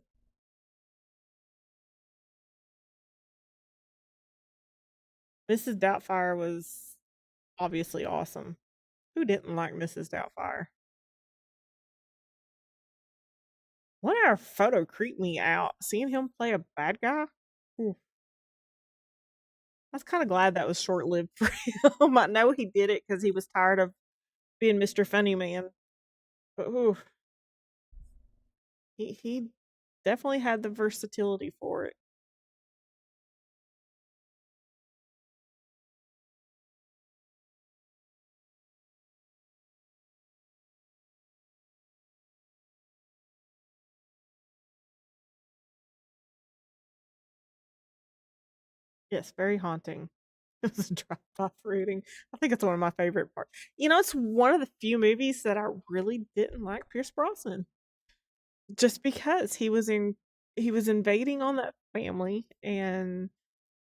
Mrs. Doubtfire was obviously awesome. Who didn't like Mrs. Doubtfire? One hour photo creeped me out. Seeing him play a bad guy? Ooh, I was kind of glad that was short lived for him. I know he did it because he was tired of being Mr. Funny Man. But ooh, he definitely had the versatility for it. Yes, very haunting. It was a drive-by reading. I think it's one of my favorite parts. It's one of the few movies that I really didn't like Pierce Brosnan. Just because he was invading on that family, and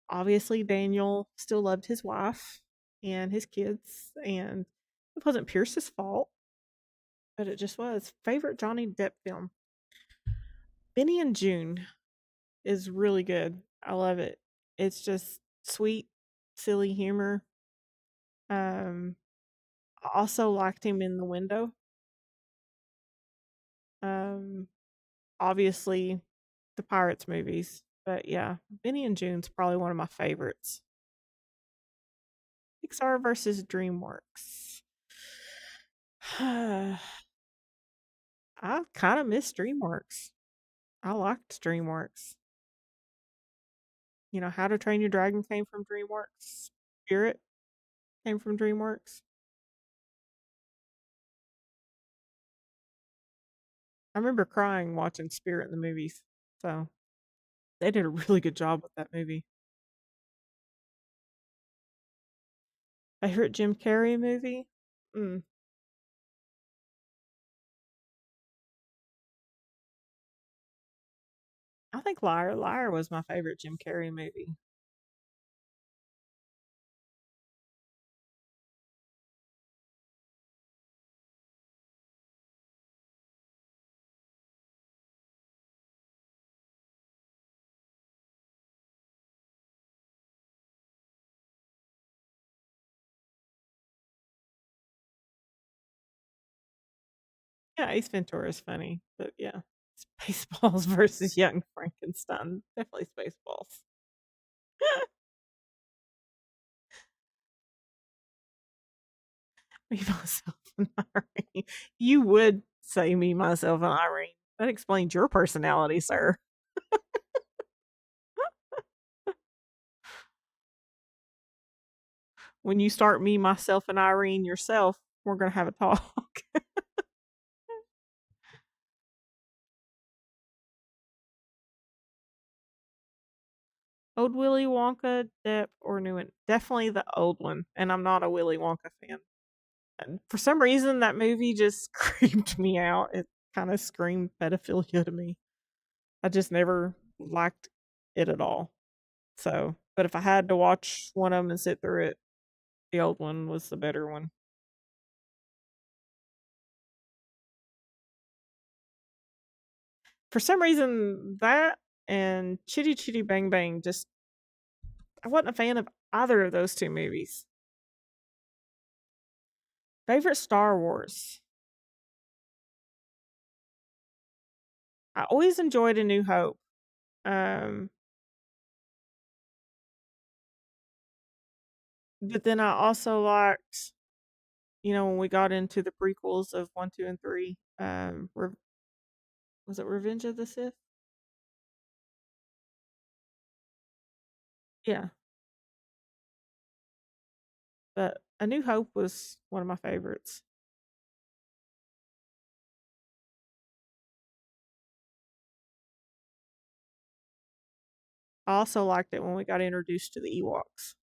obviously Daniel still loved his wife and his kids, and it wasn't Pierce's fault, but it just was. Favorite Johnny Depp film? Benny and June is really good. I love it. It's just sweet, silly humor. Um, I also liked him in The Window. Um, Obviously the Pirates movies, but yeah, Benny and June's probably one of my favorites. Pixar versus DreamWorks. I kind of miss DreamWorks. I liked DreamWorks. How to Train Your Dragon came from DreamWorks. Spirit came from DreamWorks. I remember crying watching Spirit in the movies. So they did a really good job with that movie. Favorite Jim Carrey movie? Mm, I think Liar Liar was my favorite Jim Carrey movie. Yeah, Ace Ventura is funny, but yeah, Spaceballs versus Young Frankenstein. Definitely Spaceballs. Me, myself, and Irene. You would say me, myself, and Irene. That explains your personality, sir. When you start me, myself, and Irene yourself, we're going to have a talk. Old Willy Wonka, Depp, or new one? Definitely the old one. And I'm not a Willy Wonka fan. And for some reason, that movie just creeped me out. It kind of screamed pedophilia to me. I just never liked it at all. So, but if I had to watch one of them and sit through it, the old one was the better one. For some reason, that and Chitty Chitty Bang Bang just, I wasn't a fan of either of those two movies. Favorite Star Wars? I always enjoyed A New Hope. Um, but then I also liked, when we got into the prequels of 1, 2, and 3, was it Revenge of the Sith? Yeah, but A New Hope was one of my favorites. I also liked it when we got introduced to the Ewoks.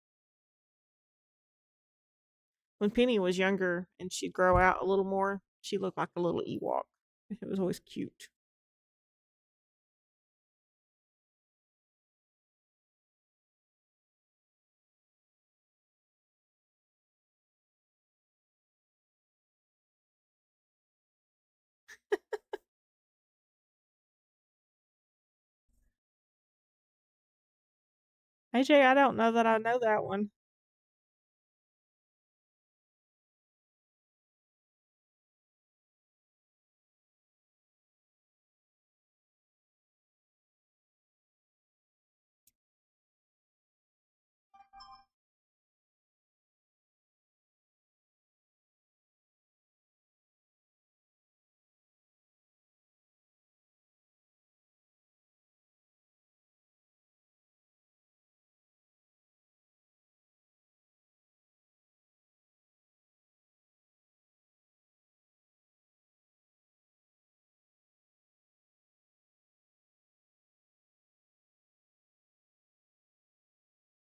When Penny was younger and she'd grow out a little more, she looked like a little Ewok. It was always cute. AJ, I don't know that I know that one.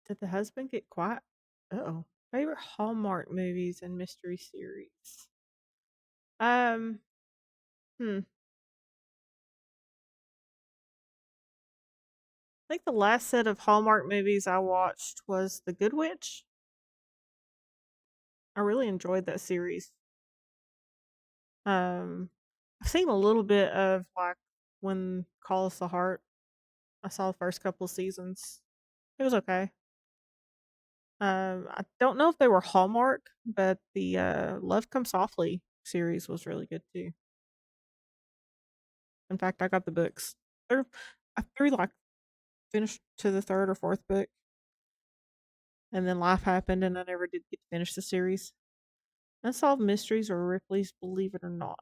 Did the husband get quiet? Oh. Favorite Hallmark movies and mystery series. Um, hmm. I think the last set of Hallmark movies I watched was The Good Witch. I really enjoyed that series. Um, I've seen a little bit of like when Call Us the Heart. I saw the first couple of seasons. It was okay. I don't know if they were Hallmark, but the Love Come Softly series was really good too. In fact, I got the books. They're I threw like finished to the third or fourth book, and then life happened, and I never did get to finish the series. Unsolved Mysteries or Ripley's Believe It or Not.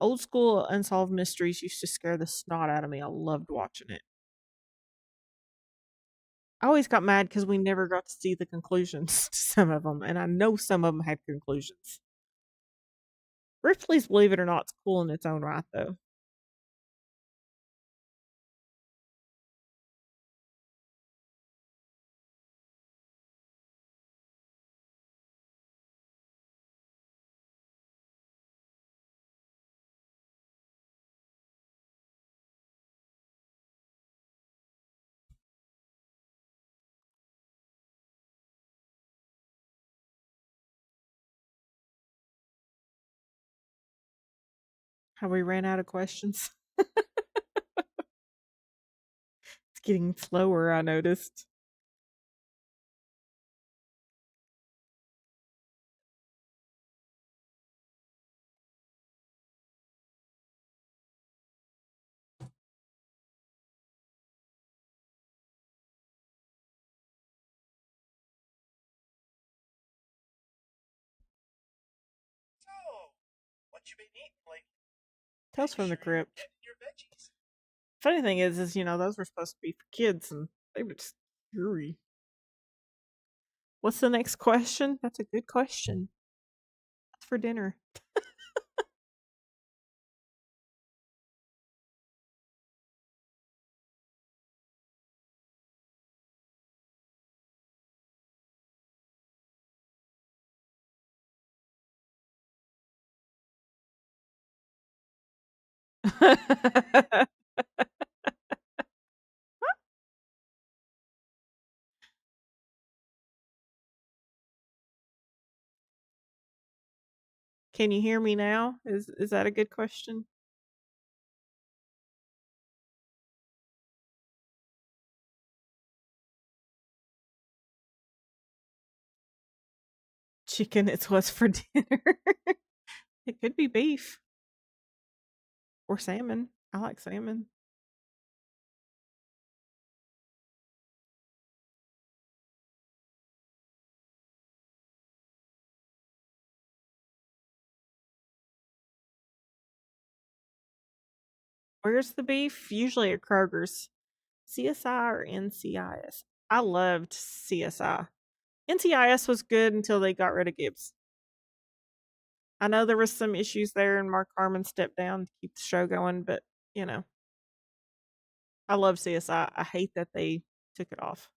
Old school Unsolved Mysteries used to scare the snot out of me. I loved watching it. I always got mad because we never got to see the conclusions to some of them, and I know some of them had conclusions. Ripley's Believe It or Not's cool in its own right, though. How we ran out of questions. It's getting slower, I noticed. Tales from the Crypt. Funny thing is those were supposed to be for kids, and they were just scary. What's the next question? That's a good question. What's for dinner? Can you hear me now? Is that a good question? Chicken is what's for dinner. It could be beef or salmon. I like salmon. Where's the beef? Usually at Kroger's. CSI or NCIS? I loved CSI. NCIS was good until they got rid of Gibbs. I know there was some issues there, and Mark Harmon stepped down to keep the show going, but you know, I love CSI. I hate that they took it off.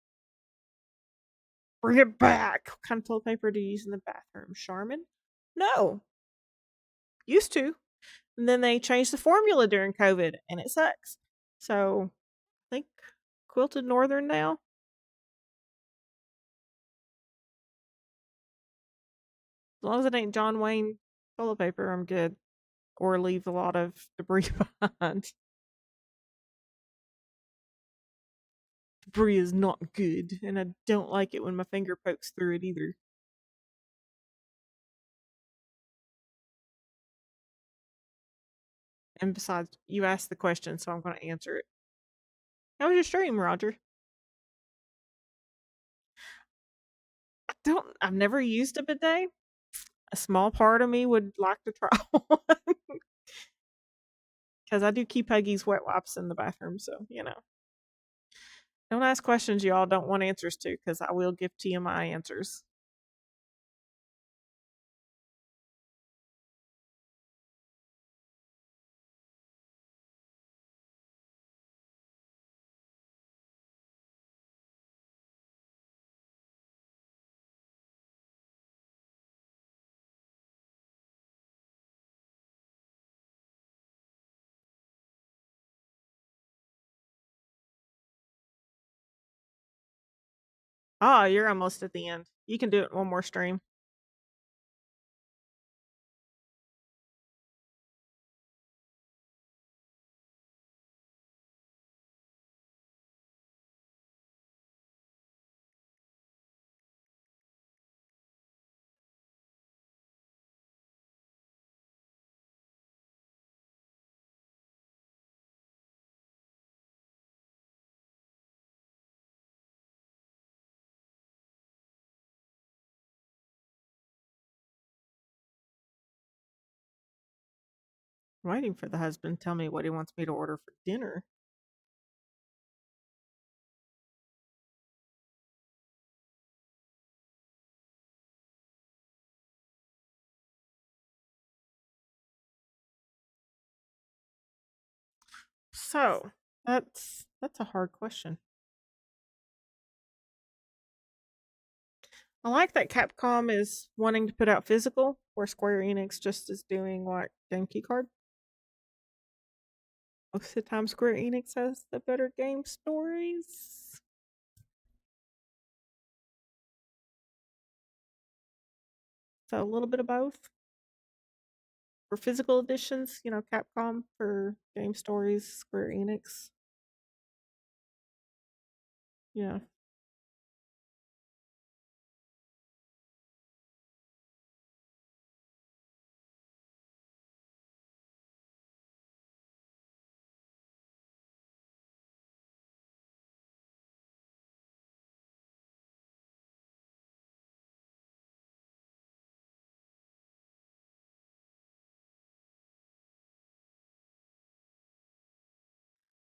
Bring it back. What kind of toilet paper do you use in the bathroom? Charmin? No. Used to. And then they changed the formula during COVID, and it sucks. So I think Quilted Northern now. As long as it ain't John Wayne toilet paper, I'm good. Or leave a lot of debris behind. Debris is not good, and I don't like it when my finger pokes through it either. And besides, you asked the question, so I'm going to answer it. How was your stream, Roger? I've never used a bidet. A small part of me would like to try one because I do keep Peggy's wet wipes in the bathroom, so don't ask questions y'all don't want answers to, because I will give to you my answers. Ah, you're almost at the end. You can do it one more stream. I'm waiting for the husband to tell me what he wants me to order for dinner. So that's a hard question. I like that Capcom is wanting to put out physical, where Square Enix just is doing like game key card. Most of the time, Square Enix has the better game stories. So a little bit of both. For physical editions, Capcom for game stories, Square Enix. Yeah.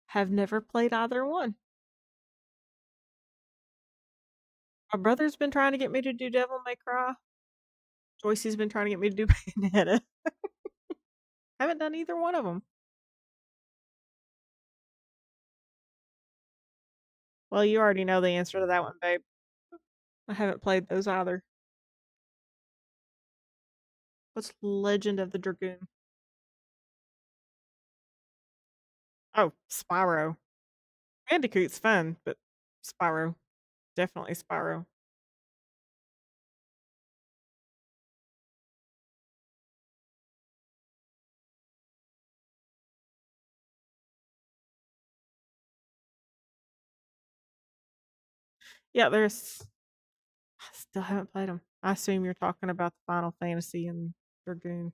Have never played either one. My brother's been trying to get me to do Devil May Cry. Joyce's been trying to get me to do Bayonetta. Haven't done either one of them. Well, you already know the answer to that one, babe. I haven't played those either. What's Legend of the Dragoon? Oh, Spyro. Bandicoot's fun, but Spyro. Definitely Spyro. Yeah, there's. I still haven't played them. I assume you're talking about the Final Fantasy and Dragoon.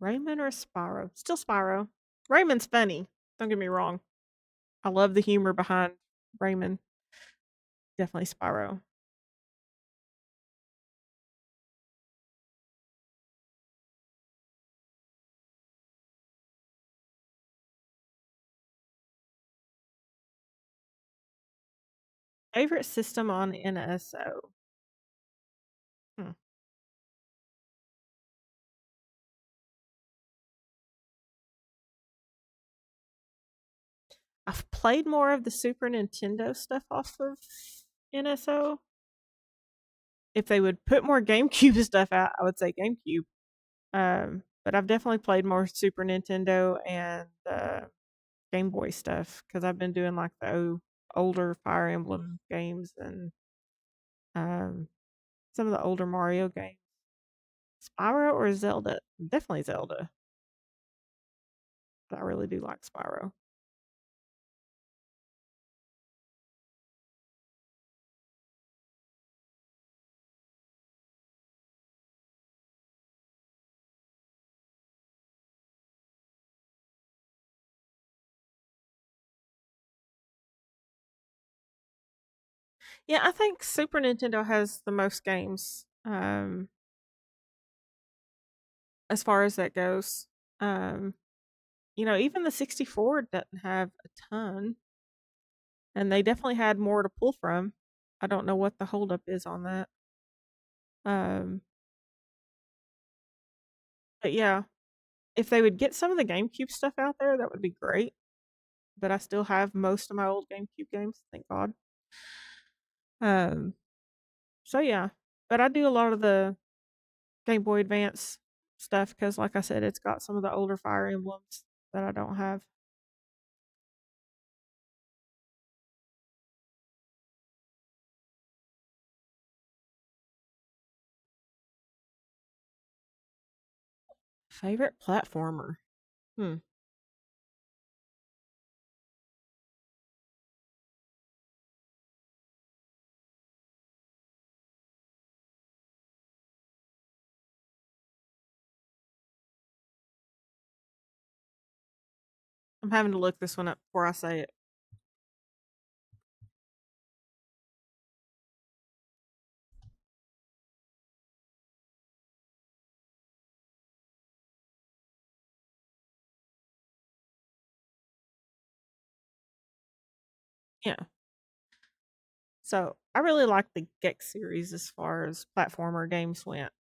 Rayman or Spyro? Still Spyro. Rayman's funny. Don't get me wrong. I love the humor behind Rayman. Definitely Spyro. Favorite system on NSO? Hmm. I've played more of the Super Nintendo stuff off of NSO. If they would put more GameCube stuff out, I would say GameCube. but I've definitely played more Super Nintendo and Game Boy stuff because I've been doing like the older Fire Emblem games and um, some of the older Mario games. Spyro or Zelda? Definitely Zelda. But I really do like Spyro. Yeah, I think Super Nintendo has the most games as far as that goes. Um, even the 64 doesn't have a ton, and they definitely had more to pull from. I don't know what the holdup is on that. Um, but yeah, if they would get some of the GameCube stuff out there, that would be great. But I still have most of my old GameCube games, thank God. Um, so yeah, but I do a lot of the Game Boy Advance stuff because, like I said, it's got some of the older Fire Emblems that I don't have. Favorite platformer? Hmm. I'm having to look this one up before I say it. Yeah. So I really like the Gex series as far as platformer games went,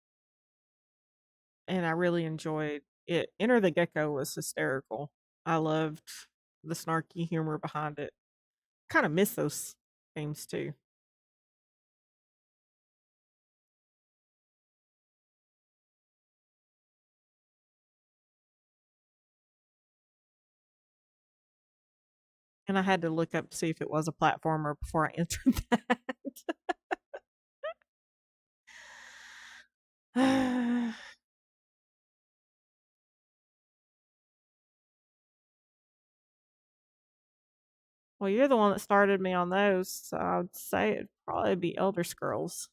and I really enjoyed it. Enter the Gecko was hysterical. I loved the snarky humor behind it. Kind of miss those games too. And I had to look up to see if it was a platformer before I answered that. Well, you're the one that started me on those, so I would say it'd probably be Elder Scrolls.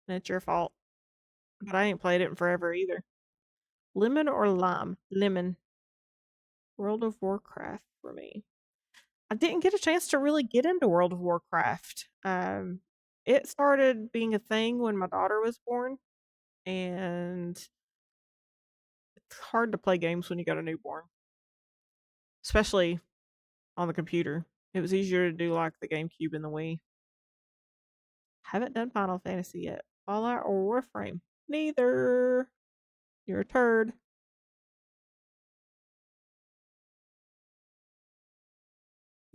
And it's your fault. But I ain't played it in forever either. Lemon or lime? Lemon. World of Warcraft for me. I didn't get a chance to really get into World of Warcraft. It started being a thing when my daughter was born, and it's hard to play games when you got a newborn, especially on the computer. It was easier to do like the GameCube and the Wii. Haven't done Final Fantasy yet. Fallout or Warframe? Neither. You're a turd.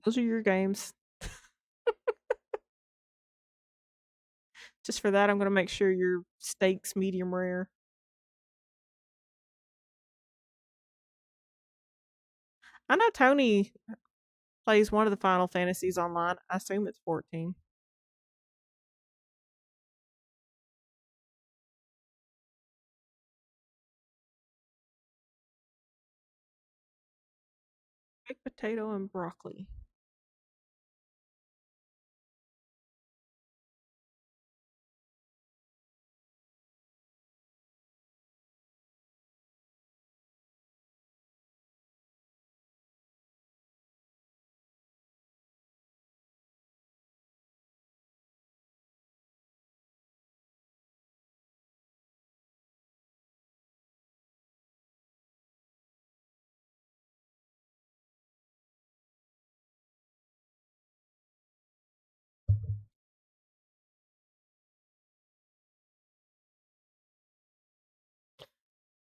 Those are your games. Just for that, I'm going to make sure your steak's medium rare. I know Tony plays one of the Final Fantasies online. I assume it's 14. Baked potato and broccoli.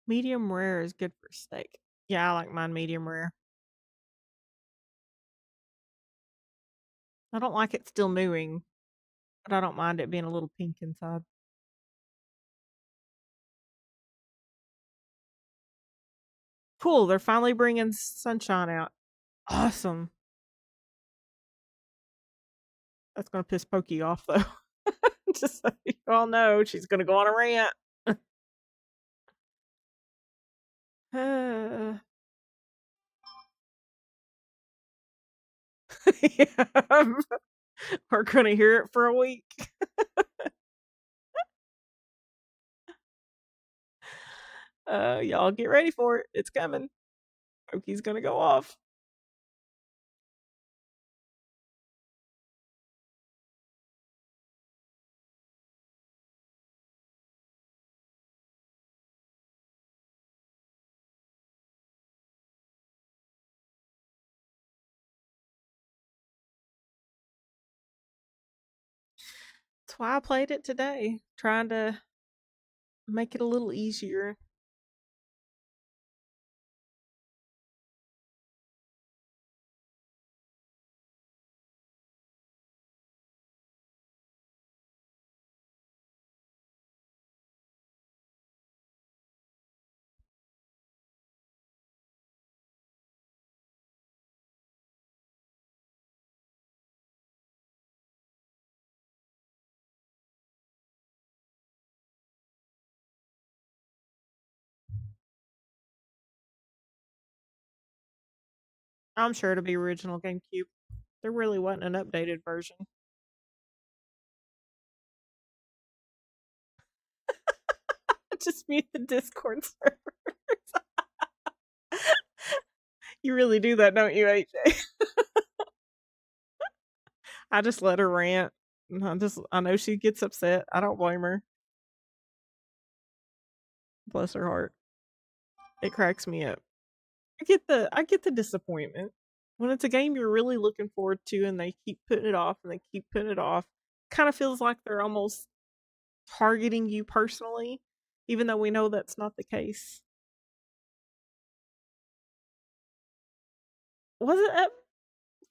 Medium rare is good for steak. Yeah, I like mine medium rare. I don't like it still newing, but I don't mind it being a little pink inside. Cool, they're finally bringing Sunshine out. Awesome. That's gonna piss Pokey off though. Just so you all know, she's gonna go on a rant. Yeah, we're gonna hear it for a week. Y'all get ready for it. It's coming. Pokey's gonna go off. That's why I played it today, trying to make it a little easier. I'm sure it'll be original GameCube. There really wasn't an updated version. Just mute the Discord servers. You really do that, don't you, AJ? I just let her rant. I know she gets upset. I don't blame her. Bless her heart. It cracks me up. I get the disappointment. When it's a game you're really looking forward to and they keep putting it off and they keep putting it off, kind of feels like they're almost targeting you personally, even though we know that's not the case. Was it up?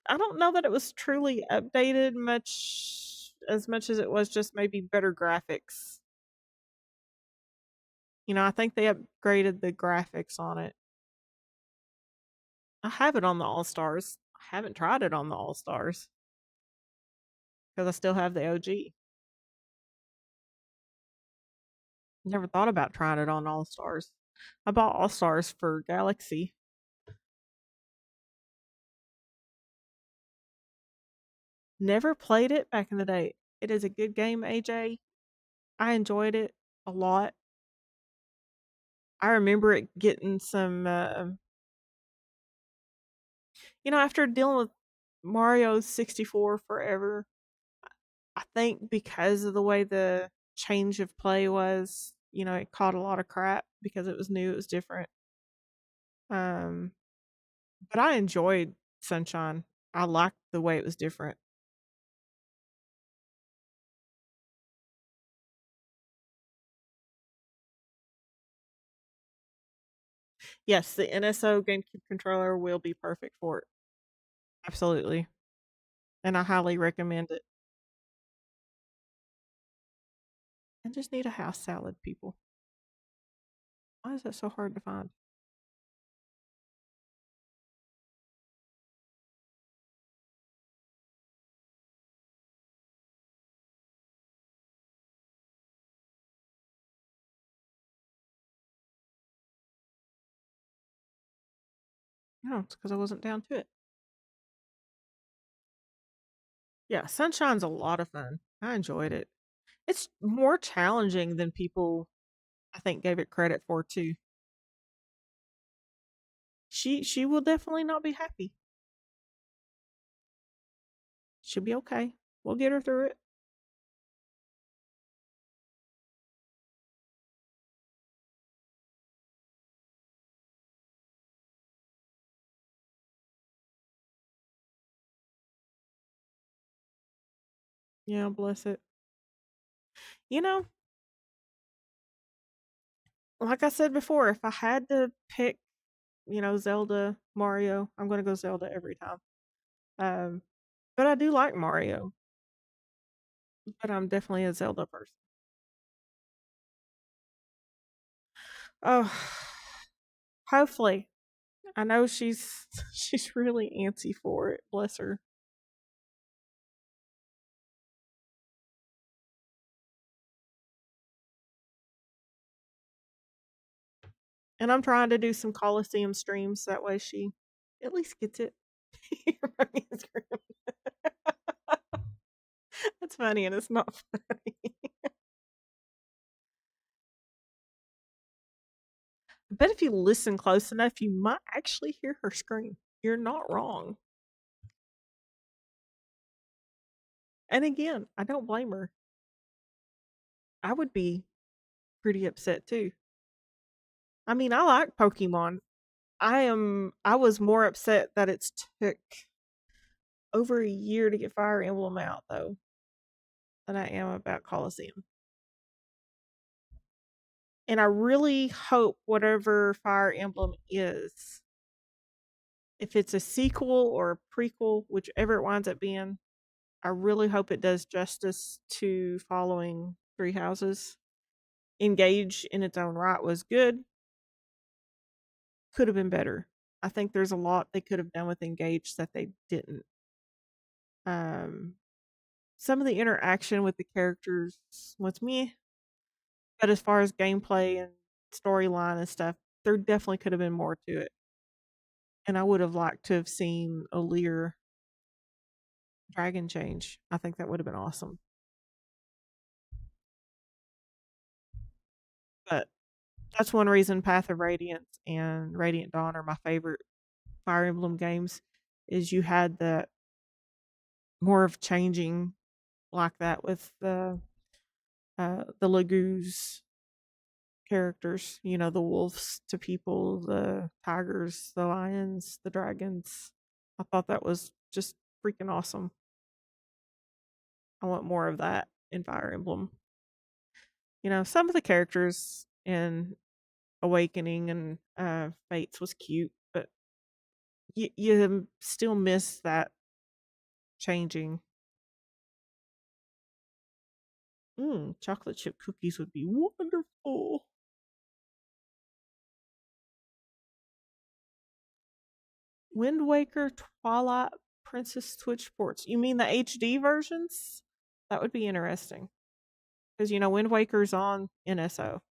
I don't know that it was truly updated much as it was just maybe better graphics. I think they upgraded the graphics on it. I have it on the All Stars. I haven't tried it on the All Stars because I still have the OG. Never thought about trying it on All Stars. I bought All Stars for Galaxy. Never played it back in the day. It is a good game, AJ. I enjoyed it a lot. I remember it getting some, after dealing with Mario 64 forever, I think because of the way the change of play was, it caught a lot of crap because it was new, it was different. Um, but I enjoyed Sunshine. I liked the way it was different. Yes, the NSO GameCube controller will be perfect for it. Absolutely. And I highly recommend it. I just need a house salad, people. Why is that so hard to find? No, it's because I wasn't down to it. Yeah, Sunshine's a lot of fun. I enjoyed it. It's more challenging than people, I think, gave it credit for too. She will definitely not be happy. She'll be okay. We'll get her through it. Yeah, bless it. You know, like I said before, if I had to pick, Zelda, Mario, I'm gonna go Zelda every time. Um, but I do like Mario. But I'm definitely a Zelda person. Oh, hopefully. I know she's she's really antsy for it. Bless her. And I'm trying to do some Coliseum streams that way she at least gets it. That's funny and it's not funny. I bet if you listen close enough, you might actually hear her scream. You're not wrong. And again, I don't blame her. I would be pretty upset too. I mean, I like Pokemon. I was more upset that it's took over a year to get Fire Emblem out though than I am about Coliseum. And I really hope whatever Fire Emblem is, if it's a sequel or a prequel, whichever it winds up being, I really hope it does justice to following Three Houses. Engage in its own right was good. Could have been better. I think there's a lot they could have done with Engage that they didn't. Um, some of the interaction with the characters was me, but as far as gameplay and storyline and stuff, there definitely could have been more to it. And I would have liked to have seen a Lear dragon change. I think that would have been awesome. But that's one reason Path of Radiance and Radiant Dawn are my favorite Fire Emblem games. Is you had that more of changing like that with the Lagoos characters. You know, the wolves to people, the tigers, the lions, the dragons. I thought that was just freaking awesome. I want more of that in Fire Emblem. You know, some of the characters in Awakening and Fates was cute, but you still miss that changing. Chocolate chip cookies would be wonderful. Wind Waker, Twilight Princess Switch ports. You mean the HD versions? That would be interesting. Because, you know, Wind Waker's on NSO.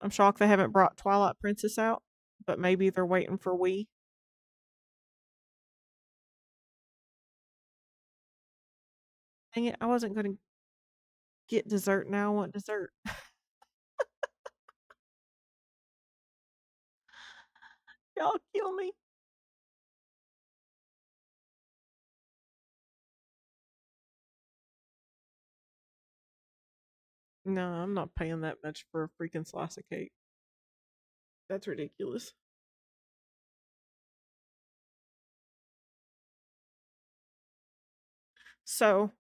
I'm shocked they haven't brought Twilight Princess out, but maybe they're waiting for Wii. Dang it, I wasn't going to get dessert. Now I want dessert. Y'all kill me. No, I'm not paying that much for a freaking slice of cake. That's ridiculous. So,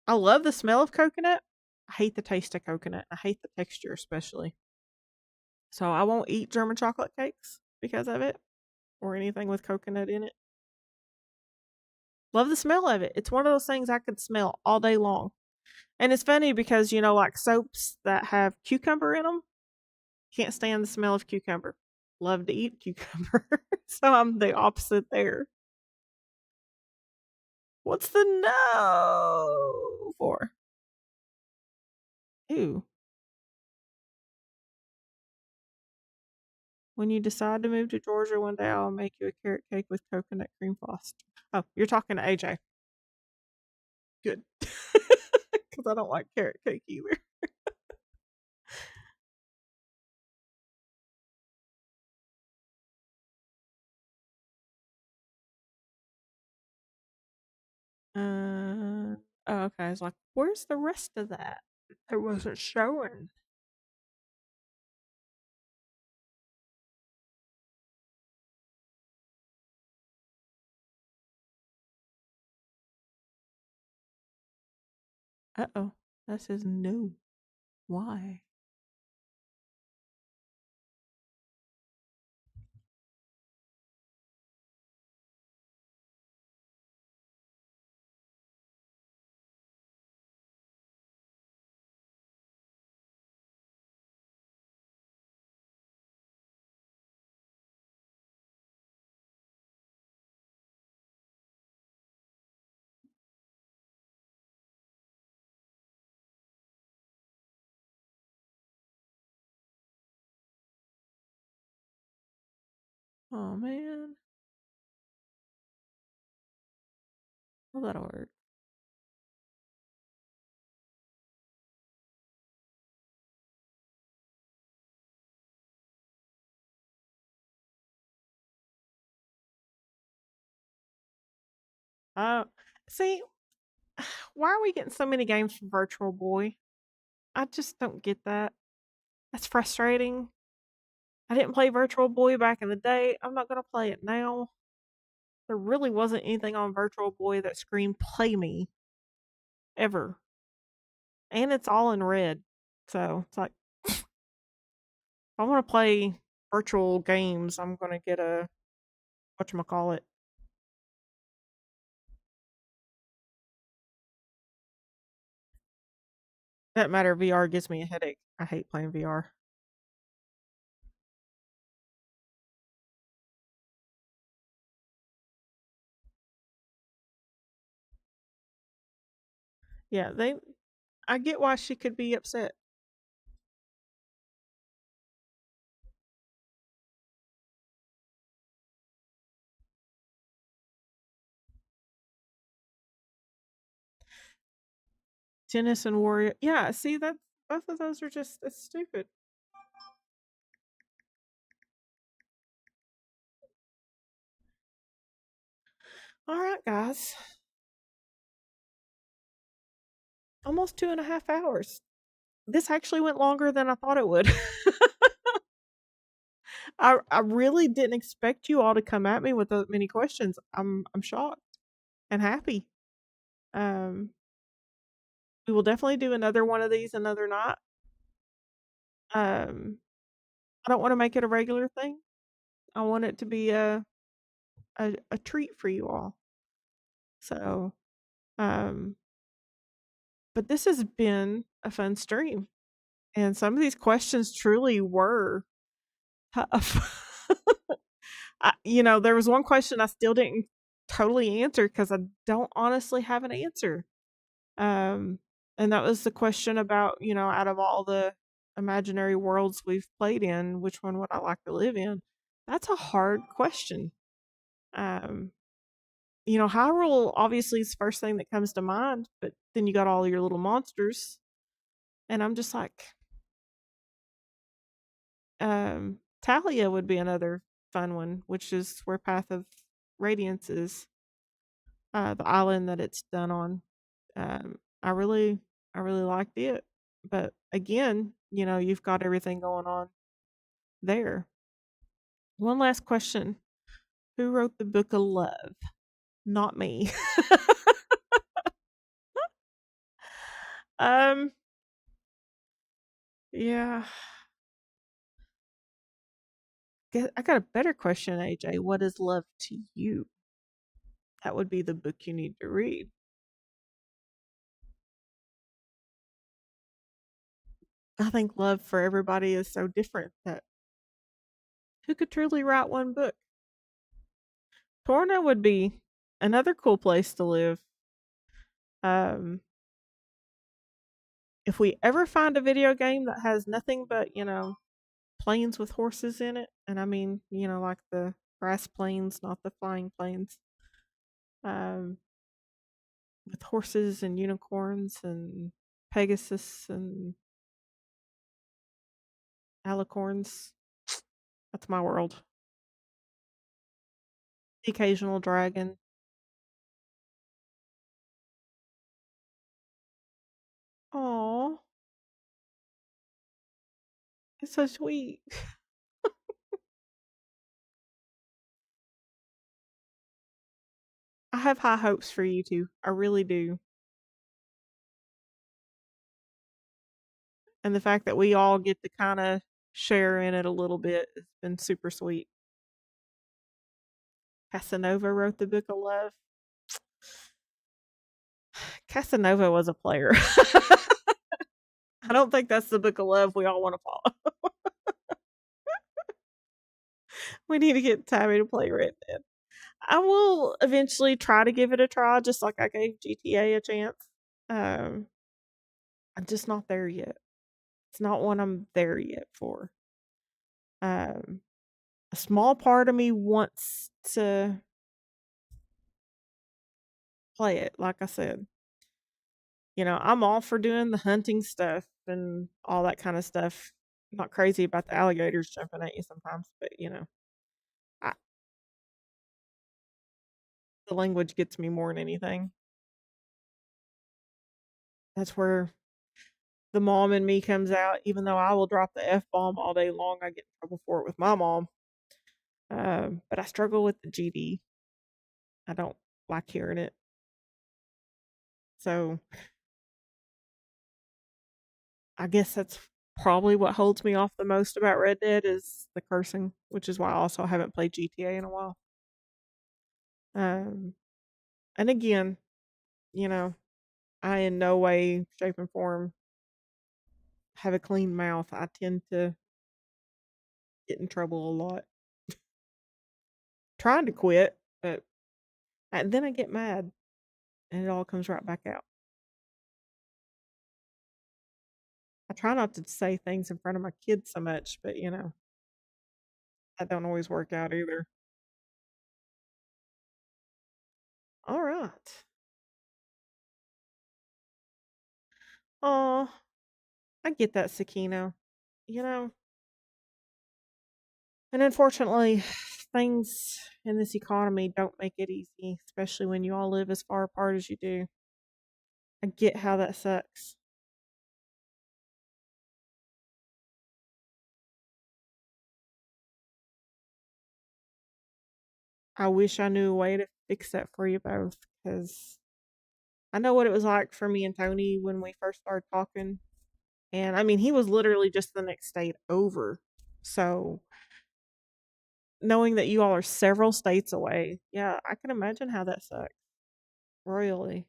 I love the smell of coconut. I hate the taste of coconut. I hate the texture, especially. So, I won't eat German chocolate cakes because of it or anything with coconut in it. Love the smell of it. It's one of those things I could smell all day long. And it's funny because, you know, like soaps that have cucumber in them, can't stand the smell of cucumber. Love to eat cucumber. So I'm the opposite there. What's the no for? Ew. When you decide to move to Georgia one day, I'll make you a carrot cake with coconut cream frosting. Oh, you're talking to AJ. Good. Because I don't like carrot cake either. Oh, okay. I was like, where's the rest of that? It wasn't showing. Uh oh. That says no. Why? Oh man. Well, that'll work. Uh, see, why are we getting so many games from Virtual Boy? I just don't get that. That's frustrating. I didn't play Virtual Boy back in the day. I'm not gonna play it now. There really wasn't anything on Virtual Boy that screamed "Play Me" ever, and it's all in red. So it's like, if I want to play virtual games, I'm gonna get a whatchamacallit. That matter, VR gives me a headache. I hate playing VR. Yeah, they. I get why she could be upset. Tennis and Warrior. Yeah, see that both of those are just it's stupid. All right, guys. Almost 2.5 hours. This actually went longer than I thought it would. I really didn't expect you all to come at me with that many questions. I'm shocked and happy. Um, we will definitely do another one of these another night. Um, I don't want to make it a regular thing. I want it to be a treat for you all. So, um, but this has been a fun stream, and some of these questions truly were tough. There was one question I still didn't totally answer because I don't honestly have an answer. Um, and that was the question about, out of all the imaginary worlds we've played in, which one would I like to live in? That's a hard question. Um, Hyrule obviously is the first thing that comes to mind, but then you got all your little monsters, and I'm just like, Talia would be another fun one, which is where Path of Radiance is, the island that it's done on. Um, I really, I really liked it, but again, you've got everything going on there. One last question: who wrote the Book of Love? Not me. um, yeah. I got a better question, AJ. What is love to you? That would be the book you need to read. I think love for everybody is so different that who could truly write one book? Torna would be another cool place to live. Um, if we ever find a video game that has nothing but, planes with horses in it, and I mean, like the grass planes, not the flying planes, um, with horses and unicorns and Pegasus and alicorns, that's my world. The occasional dragon. Aw, it's so sweet. I have high hopes for you two. I really do. And the fact that we all get to kind of share in it a little bit has been super sweet. Casanova wrote the Book of Love. Casanova was a player. I don't think that's the Book of Love we all want to follow. We need to get Tabby to play Red Dead. I will eventually try to give it a try, just like I gave GTA a chance. Um, I'm just not there yet. It's not one I'm there yet for. Um, a small part of me wants to play it. Like I said, I'm all for doing the hunting stuff and all that kind of stuff. I'm not crazy about the alligators jumping at you sometimes, but I, the language gets me more than anything. That's where the mom in me comes out. Even though I will drop the F-bomb all day long, I get in trouble for it with my mom. But I struggle with the GD. I don't like hearing it. So I guess that's probably what holds me off the most about Red Dead is the cursing, which is why I also haven't played GTA in a while. And again, I in no way, shape, and form have a clean mouth. I tend to get in trouble a lot. Trying to quit, but then I get mad and it all comes right back out. I try not to say things in front of my kids so much, but that don't always work out either. All right. Oh, I get that, Sakino. You know, and unfortunately, things in this economy don't make it easy, especially when you all live as far apart as you do. I get how that sucks. I wish I knew a way to fix that for you both because I know what it was like for me and Tony when we first started talking. And I mean, he was literally just the next state over. So knowing that you all are several states away, yeah, I can imagine how that sucks. Royally.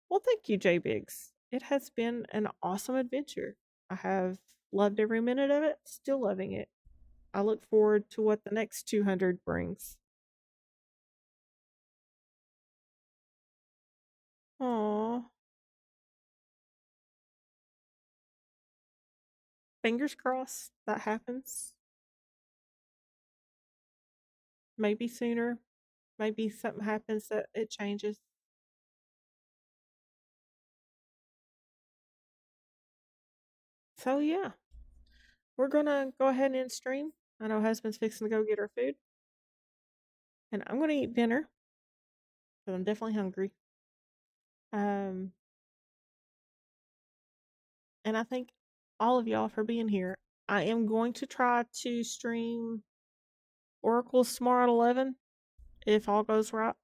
Well, thank you, J Biggs. It has been an awesome adventure. I have loved every minute of it, still loving it. I look forward to what the next 200 brings. Aww. Fingers crossed that happens. Maybe sooner. Maybe something happens that it changes. So, yeah, we're going to go ahead and end stream. I know husband's fixing to go get her food. And I'm going to eat dinner because I'm definitely hungry. And I thank all of y'all for being here. I am going to try to stream Oracles tomorrow at 11 if all goes right.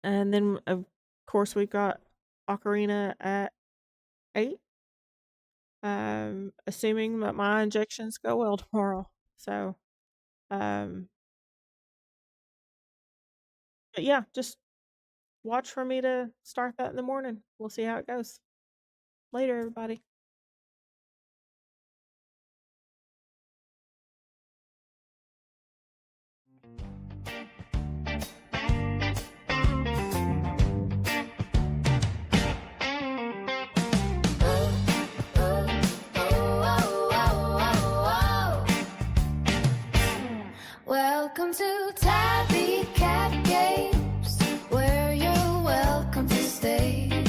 And then, of course, we've got Ocarina at 8. Assuming that my injections go well tomorrow. So, but yeah, just watch for me to start that in the morning. We'll see how it goes. Later, everybody. Welcome to Tabby Cat Games, where you're welcome to stay.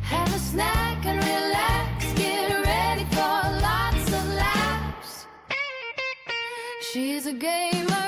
Have a snack and relax, get ready for lots of laughs. She's a gamer.